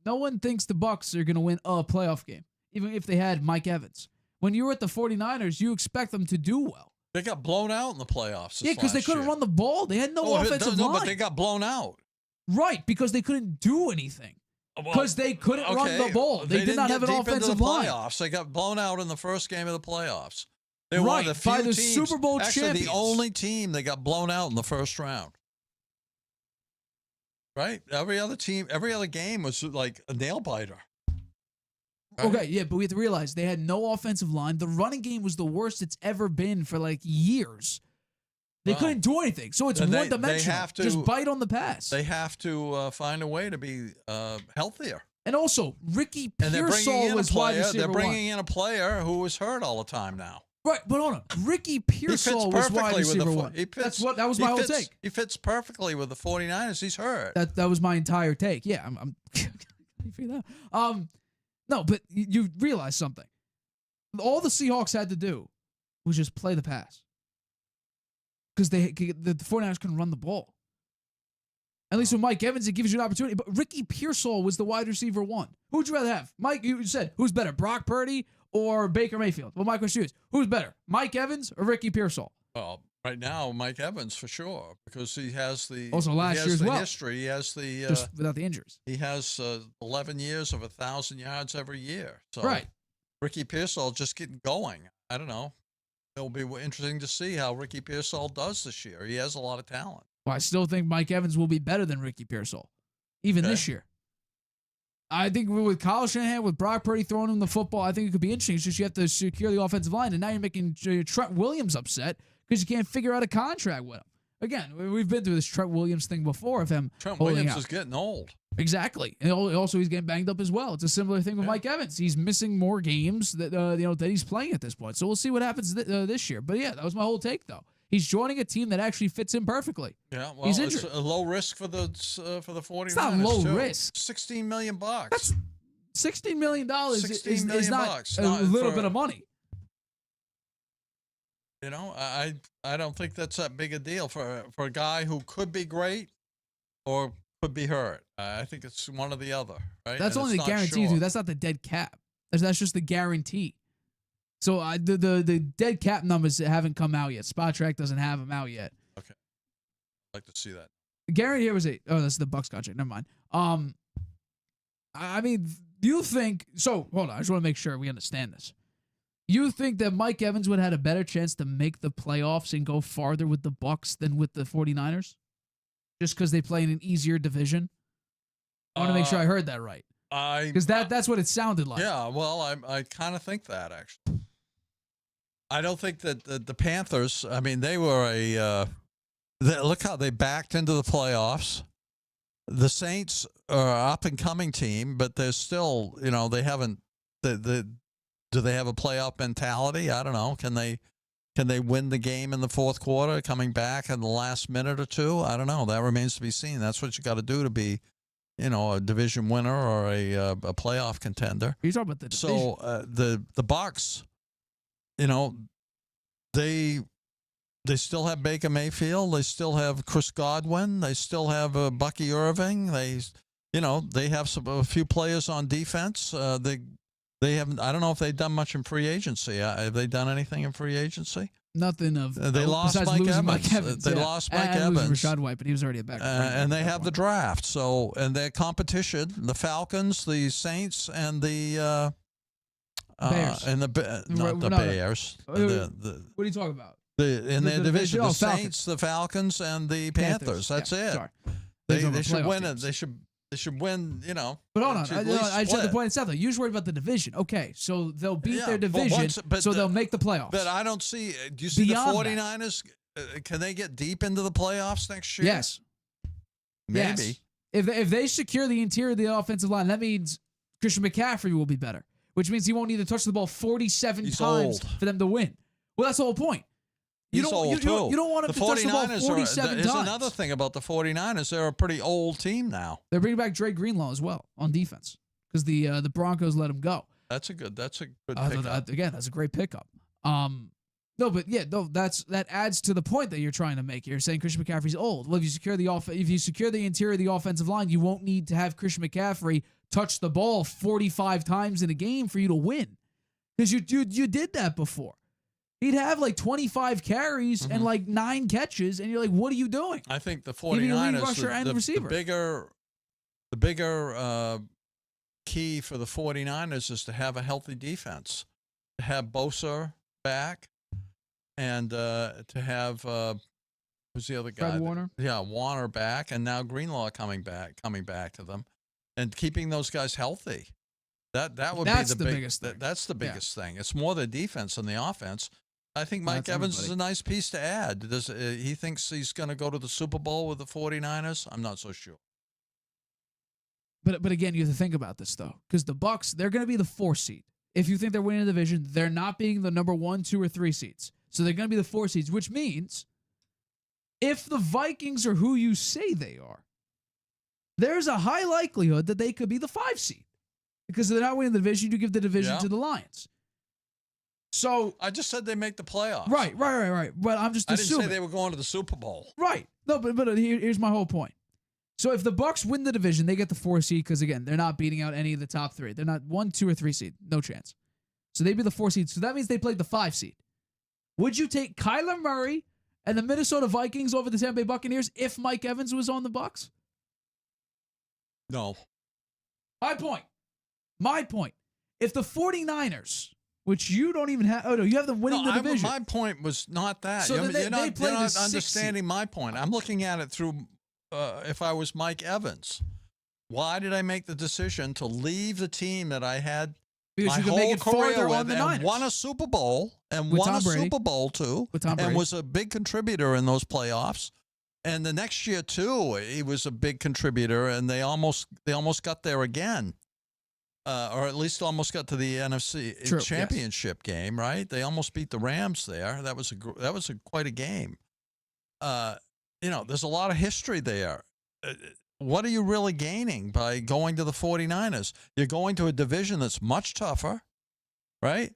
No one thinks the Bucs are going to win a playoff game, even if they had Mike Evans. When you were at the 49ers, you expect them to do well. They got blown out in the playoffs. Yeah, because they couldn't run the ball. They had no offensive line. No, but they got blown out. Right, because they couldn't do anything. Because they couldn't run the ball. They did not have an offensive line. They got blown out in the first game of the playoffs. They were one of the few by the teams, Super Bowl actually champions. the only team that got blown out in the first round. Right? Every other game was like a nail biter. Right? Okay, yeah, but we have to realize they had no offensive line. The running game was the worst it's ever been for like years. They couldn't do anything. So it's one-dimensional. Just bite on the pass. They have to find a way to be healthier. And also, Ricky Pearsall was wide receiver. They're bringing in a player who is hurt all the time now. Right, but hold on. Ricky Pearsall was wide receiver 1. That was my whole take. He fits perfectly with the 49ers. He's hurt. That was my entire take. Yeah, I'm you figure that out? No, but you realize something. All the Seahawks had to do was just play the pass. Because the 49ers couldn't run the ball. At least with Mike Evans, it gives you an opportunity. But Ricky Pearsall was the wide receiver 1. Who would you rather have? Mike, you said, who's better, Brock Purdy or Baker Mayfield? Well, my question is, who's better, Mike Evans or Ricky Pearsall? Well, right now, Mike Evans for sure, because he has the also last year as well. History. He has the just without the injuries. He has 11 years of 1,000 yards every year. So right. Ricky Pearsall just getting going. I don't know. It'll be interesting to see how Ricky Pearsall does this year. He has a lot of talent. Well, I still think Mike Evans will be better than Ricky Pearsall, even this year. I think with Kyle Shanahan, with Brock Purdy throwing him the football, I think it could be interesting. It's just you have to secure the offensive line, and now you're making Trent Williams upset because you can't figure out a contract with him. again, we've been through this Trent Williams thing before of him Trent holding Williams out. is getting old. Exactly. And also he's getting banged up as well. It's a similar thing with Mike Evans. He's missing more games that that he's playing at this point. So we'll see what happens this year. But yeah, that was my whole take though. He's joining a team that actually fits him perfectly. Yeah, well, he's it's injured. a low risk for the 49ers. It's not low too. risk. $16 million. That's $16 million $16 million is not bucks. a Not little for- bit of money. You know, I don't think that's that big a deal for a guy who could be great or could be hurt. I think it's one or the other, right? That's And only it's the not guarantee, sure. dude. That's not the dead cap. That's just the guarantee. So the dead cap numbers haven't come out yet. Spot Track doesn't have them out yet. Okay, I'd like to see that. Guarantee here was that's the Bucks contract. Never mind. I mean, do you think so? Hold on, I just want to make sure we understand this. You think that Mike Evans would have had a better chance to make the playoffs and go farther with the Bucks than with the 49ers? Just because they play in an easier division? I want to make sure I heard that right. Because that's what it sounded like. Yeah, well, I kind of think that, actually. I don't think that the Panthers, I mean, they were look how they backed into the playoffs. The Saints are an up-and-coming team, but they're still, they haven't, do they have a playoff mentality? I don't know. Can they win the game in the fourth quarter, coming back in the last minute or two? I don't know. That remains to be seen. That's what you got to do to be, a division winner or a playoff contender. You're talking about the division. So the Bucks, they still have Baker Mayfield. They still have Chris Godwin. They still have Bucky Irving. They have a few players on defense. They haven't. I don't know if they've done much in free agency. Have they done anything in free agency? Nothing of. They lost Mike Evans. They lost Mike Evans. And Rashad White, but he was already a back. And they have the draft. So, and their competition: the Falcons, the Saints, and the Bears. And not the Bears. What are you talking about? In their division, the Falcons. Saints, the Falcons, and the Panthers. That's it. Sorry. They should win it. Teams. They should win. But hold on, I just have to split. point this out though. You're just worried about the division. Okay, so they'll beat their but division, so they'll make the playoffs. But I don't see. Do you see Beyond the 49ers? Can they get deep into the playoffs next year? Yes. Maybe. Yes. If they secure the interior of the offensive line, that means Christian McCaffrey will be better, which means he won't need to touch the ball 47 He's times old. for them to win. Well, that's the whole point. You He's don't, old you, too. you don't want him to touch the ball 47 There's times. another thing about the 49ers. They're a pretty old team now. They're bringing back Dre Greenlaw as well on defense because the Broncos let him go. That's a good pickup. Again, that's a great pickup. That adds to the point that you're trying to make. You're saying Christian McCaffrey's old. Well, if you secure the interior of the offensive line, you won't need to have Christian McCaffrey touch the ball 45 times in a game for you to win, because you did that before. He'd have like 25 carries and like 9 catches, and you're like, what are you doing? I think the Give me a lead 49ers, rusher and receiver. the bigger key for the 49ers is to have a healthy defense, to have Bosa back, and to have who's the other guy? Fred Warner? Yeah, Warner back, and now Greenlaw coming back to them, and keeping those guys healthy. That's the biggest thing. That's the biggest thing. It's more the defense than the offense. I think Mike Evans is a nice piece to add. He thinks he's going to go to the Super Bowl with the 49ers? I'm not so sure. But again, you have to think about this though, because the Bucks, they're going to be the 4 seed. If you think they're winning the division, they're not being the number 1, 2, or 3 seeds. So they're going to be the 4 seeds, which means if the Vikings are who you say they are, there's a high likelihood that they could be the 5 seed. Because they're not winning the division, you give the division to the Lions. So I just said they make the playoffs. Right. But I'm just assuming. I didn't say they were going to the Super Bowl. Right. No, but here's my whole point. So if the Bucks win the division, they get the 4 seed because, again, they're not beating out any of the top 3. They're not 1, 2, or 3 seed. No chance. So they'd be the 4 seed. So that means they played the 5 seed. Would you take Kyler Murray and the Minnesota Vikings over the Tampa Bay Buccaneers if Mike Evans was on the Bucks? No. My point. If the 49ers, which you don't even have, you have them winning the division. My point was not that. So you're not play the 6 understanding my point. I'm looking at it through, if I was Mike Evans, why did I make the decision to leave the team that I had because my you can whole make it career farther with on the and Niners. won a Super Bowl and With won Tom a Brady. Super Bowl too, With Tom and Brady. was a big contributor in those playoffs And the next year too, he was a big contributor, and they almost got there again, or at least almost got to the NFC Championship game. Right? They almost beat the Rams there. That was quite a game. There's a lot of history there. What are you really gaining by going to the 49ers? You're going to a division that's much tougher, right?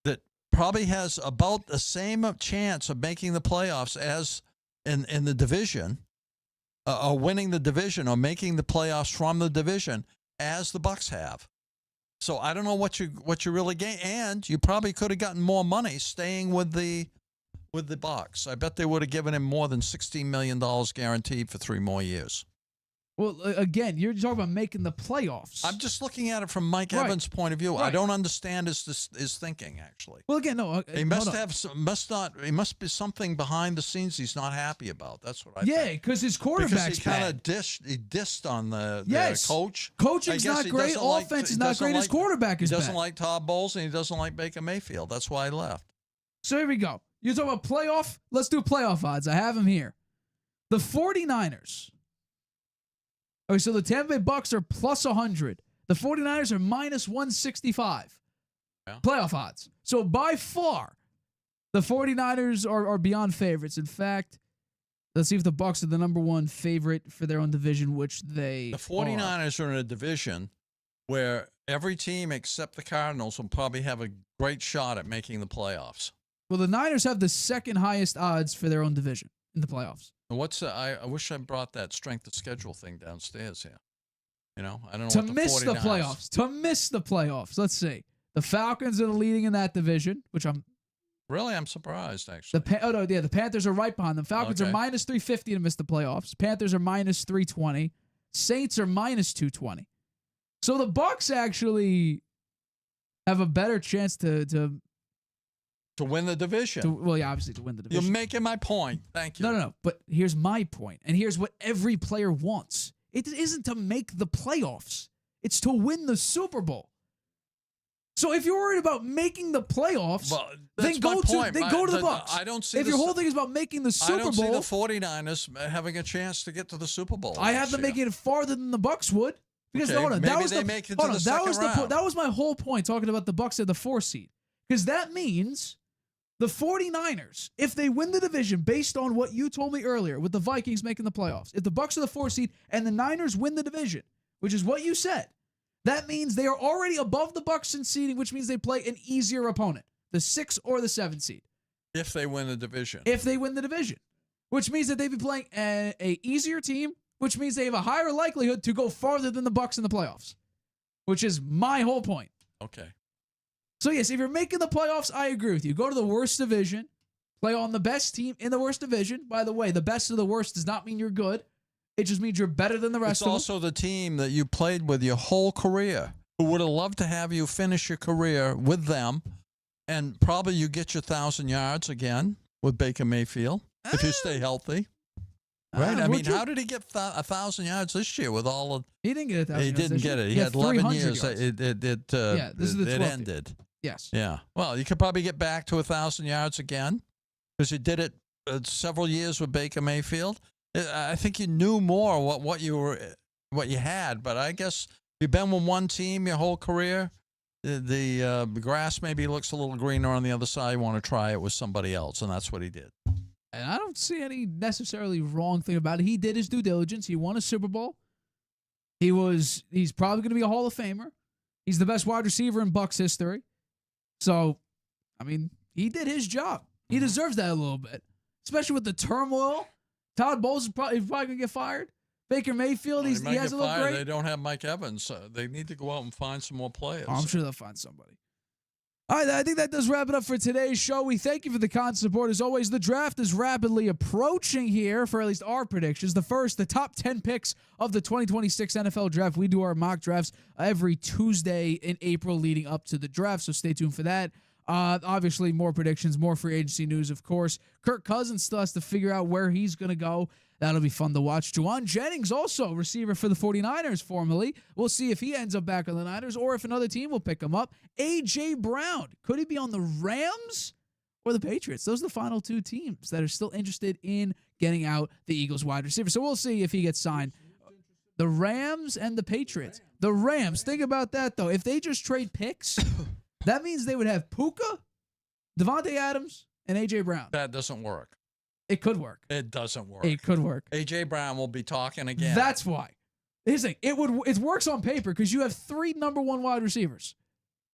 That probably has about the same chance of making the playoffs as in the division, or winning the division, or making the playoffs from the division as the Bucs have. So I don't know what you really gain, and you probably could have gotten more money staying with the Bucs. I bet they would have given him more than $16 million guaranteed for 3 more years. Well, again, you're talking about making the playoffs. I'm just looking at it from Mike Evans' point of view. Right. I don't understand his thinking, actually. Well, again, no. He must be something behind the scenes he's not happy about. That's what I think. Yeah, because his quarterback's he kind of dissed on the coach. Coaching's not great. Offense is not great. His quarterback is bad. He doesn't like Todd Bowles, and he doesn't like Baker Mayfield. That's why he left. So here we go. You're talking about playoff? Let's do playoff odds. I have them here. The 49ers. Okay, so the Tampa Bay Bucks are plus 100. The 49ers are minus 165. Yeah. Playoff odds. So by far, the 49ers are beyond favorites. In fact, let's see if the Bucks are the number one favorite for their own division, which they The 49ers are in a division where every team except the Cardinals will probably have a great shot at making the playoffs. Well, the Niners have the second highest odds for their own division in the playoffs. I wish I brought that strength of schedule thing downstairs here. I don't know. To miss the playoffs. To miss the playoffs. Let's see. The Falcons are leading in that division, which I'm surprised, actually. The Panthers are right behind them. Falcons are minus 350 to miss the playoffs. Panthers are minus 320. Saints are minus 220. So the Bucs actually have a better chance to win the division. Obviously to win the division. You're making my point. Thank you. No. But here's my point, and here's what every player wants. It isn't to make the playoffs. It's to win the Super Bowl. So if you're worried about making the playoffs, then go to the Bucs. I don't see. If your whole thing is about making the Super Bowl, I don't see the 49ers having a chance to get to the Super Bowl. I have them making it farther than the Bucs would. Because that was my whole point talking about the Bucs at the 4 seed. Because that means the 49ers, if they win the division based on what you told me earlier with the Vikings making the playoffs, if the Bucs are the 4 seed and the Niners win the division, which is what you said, that means they are already above the Bucs in seeding, which means they play an easier opponent, the 6 or the 7 seed. If they win the division. Which means that they'd be playing a easier team, which means they have a higher likelihood to go farther than the Bucs in the playoffs, which is my whole point. Okay. So, yes, if you're making the playoffs, I agree with you. Go to the worst division. Play on the best team in the worst division. By the way, the best of the worst does not mean you're good. It just means you're better than the rest of them. It's also the team that you played with your whole career, who would have loved to have you finish your career with them, and probably you get your 1,000 yards again with Baker Mayfield if you stay healthy. Right? How did he get 1,000 yards this year with all of... He didn't get 1,000 yards. He didn't get it. He had 11 years. Yards. It ended. Yes. Yeah. Well, you could probably get back to 1,000 yards again because you did it several years with Baker Mayfield. I think you knew more what you had, but I guess you've been with one team your whole career. The grass maybe looks a little greener on the other side. You want to try it with somebody else, and that's what he did. And I don't see any necessarily wrong thing about it. He did his due diligence. He won a Super Bowl. He's probably going to be a Hall of Famer. He's the best wide receiver in Bucs history. So, he did his job. He deserves that a little bit, especially with the turmoil. Todd Bowles is probably going to get fired. Baker Mayfield, he hasn't looked great. They don't have Mike Evans. They need to go out and find some more players. I'm sure they'll find somebody. All right, I think that does wrap it up for today's show. We thank you for the constant support. As always, the draft is rapidly approaching here for at least our predictions. The top 10 picks of the 2026 NFL draft. We do our mock drafts every Tuesday in April leading up to the draft, so stay tuned for that. Obviously, more predictions, more free agency news, of course. Kirk Cousins still has to figure out where he's going to go. That'll be fun to watch. Juwan Jennings, also receiver for the 49ers formerly. We'll see if he ends up back on the Niners or if another team will pick him up. A.J. Brown, could he be on the Rams or the Patriots. Those are the final two teams that are still interested in getting out the Eagles wide receiver. So we'll see if he gets signed. The Rams and the Patriots. The Rams, think about that, though. If they just trade picks, that means they would have Puka, Devontae Adams, and A.J. Brown. That doesn't work. It could work. It doesn't work. It could work. A.J. Brown will be talking again. That's why. Here's the thing. It works on paper because you have 3 number 1 wide receivers.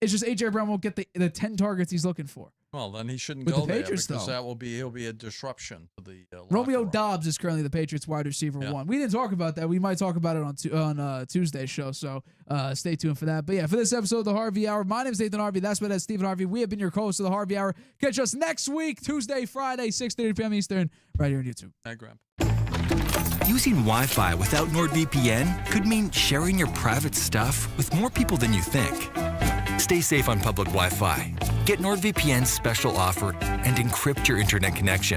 It's just A.J. Brown won't get the 10 targets he's looking for. Well, then he shouldn't With go the there Patriots, because though. he'll be a disruption to the Romeo locker room. Doubs is currently the Patriots wide receiver 1. We didn't talk about that. We might talk about it on Tuesday's show, so stay tuned for that. But yeah, for this episode of the Harvey Hour, my name is Nathan Harvey. That's Stephen Harvey. We have been your co-hosts of the Harvey Hour. Catch us next week, Tuesday, Friday, 6:30 p.m. Eastern, right here on YouTube. Hey, Graham. Using Wi-Fi without NordVPN could mean sharing your private stuff with more people than you think. Stay safe on public Wi-Fi. Get NordVPN's special offer and encrypt your internet connection.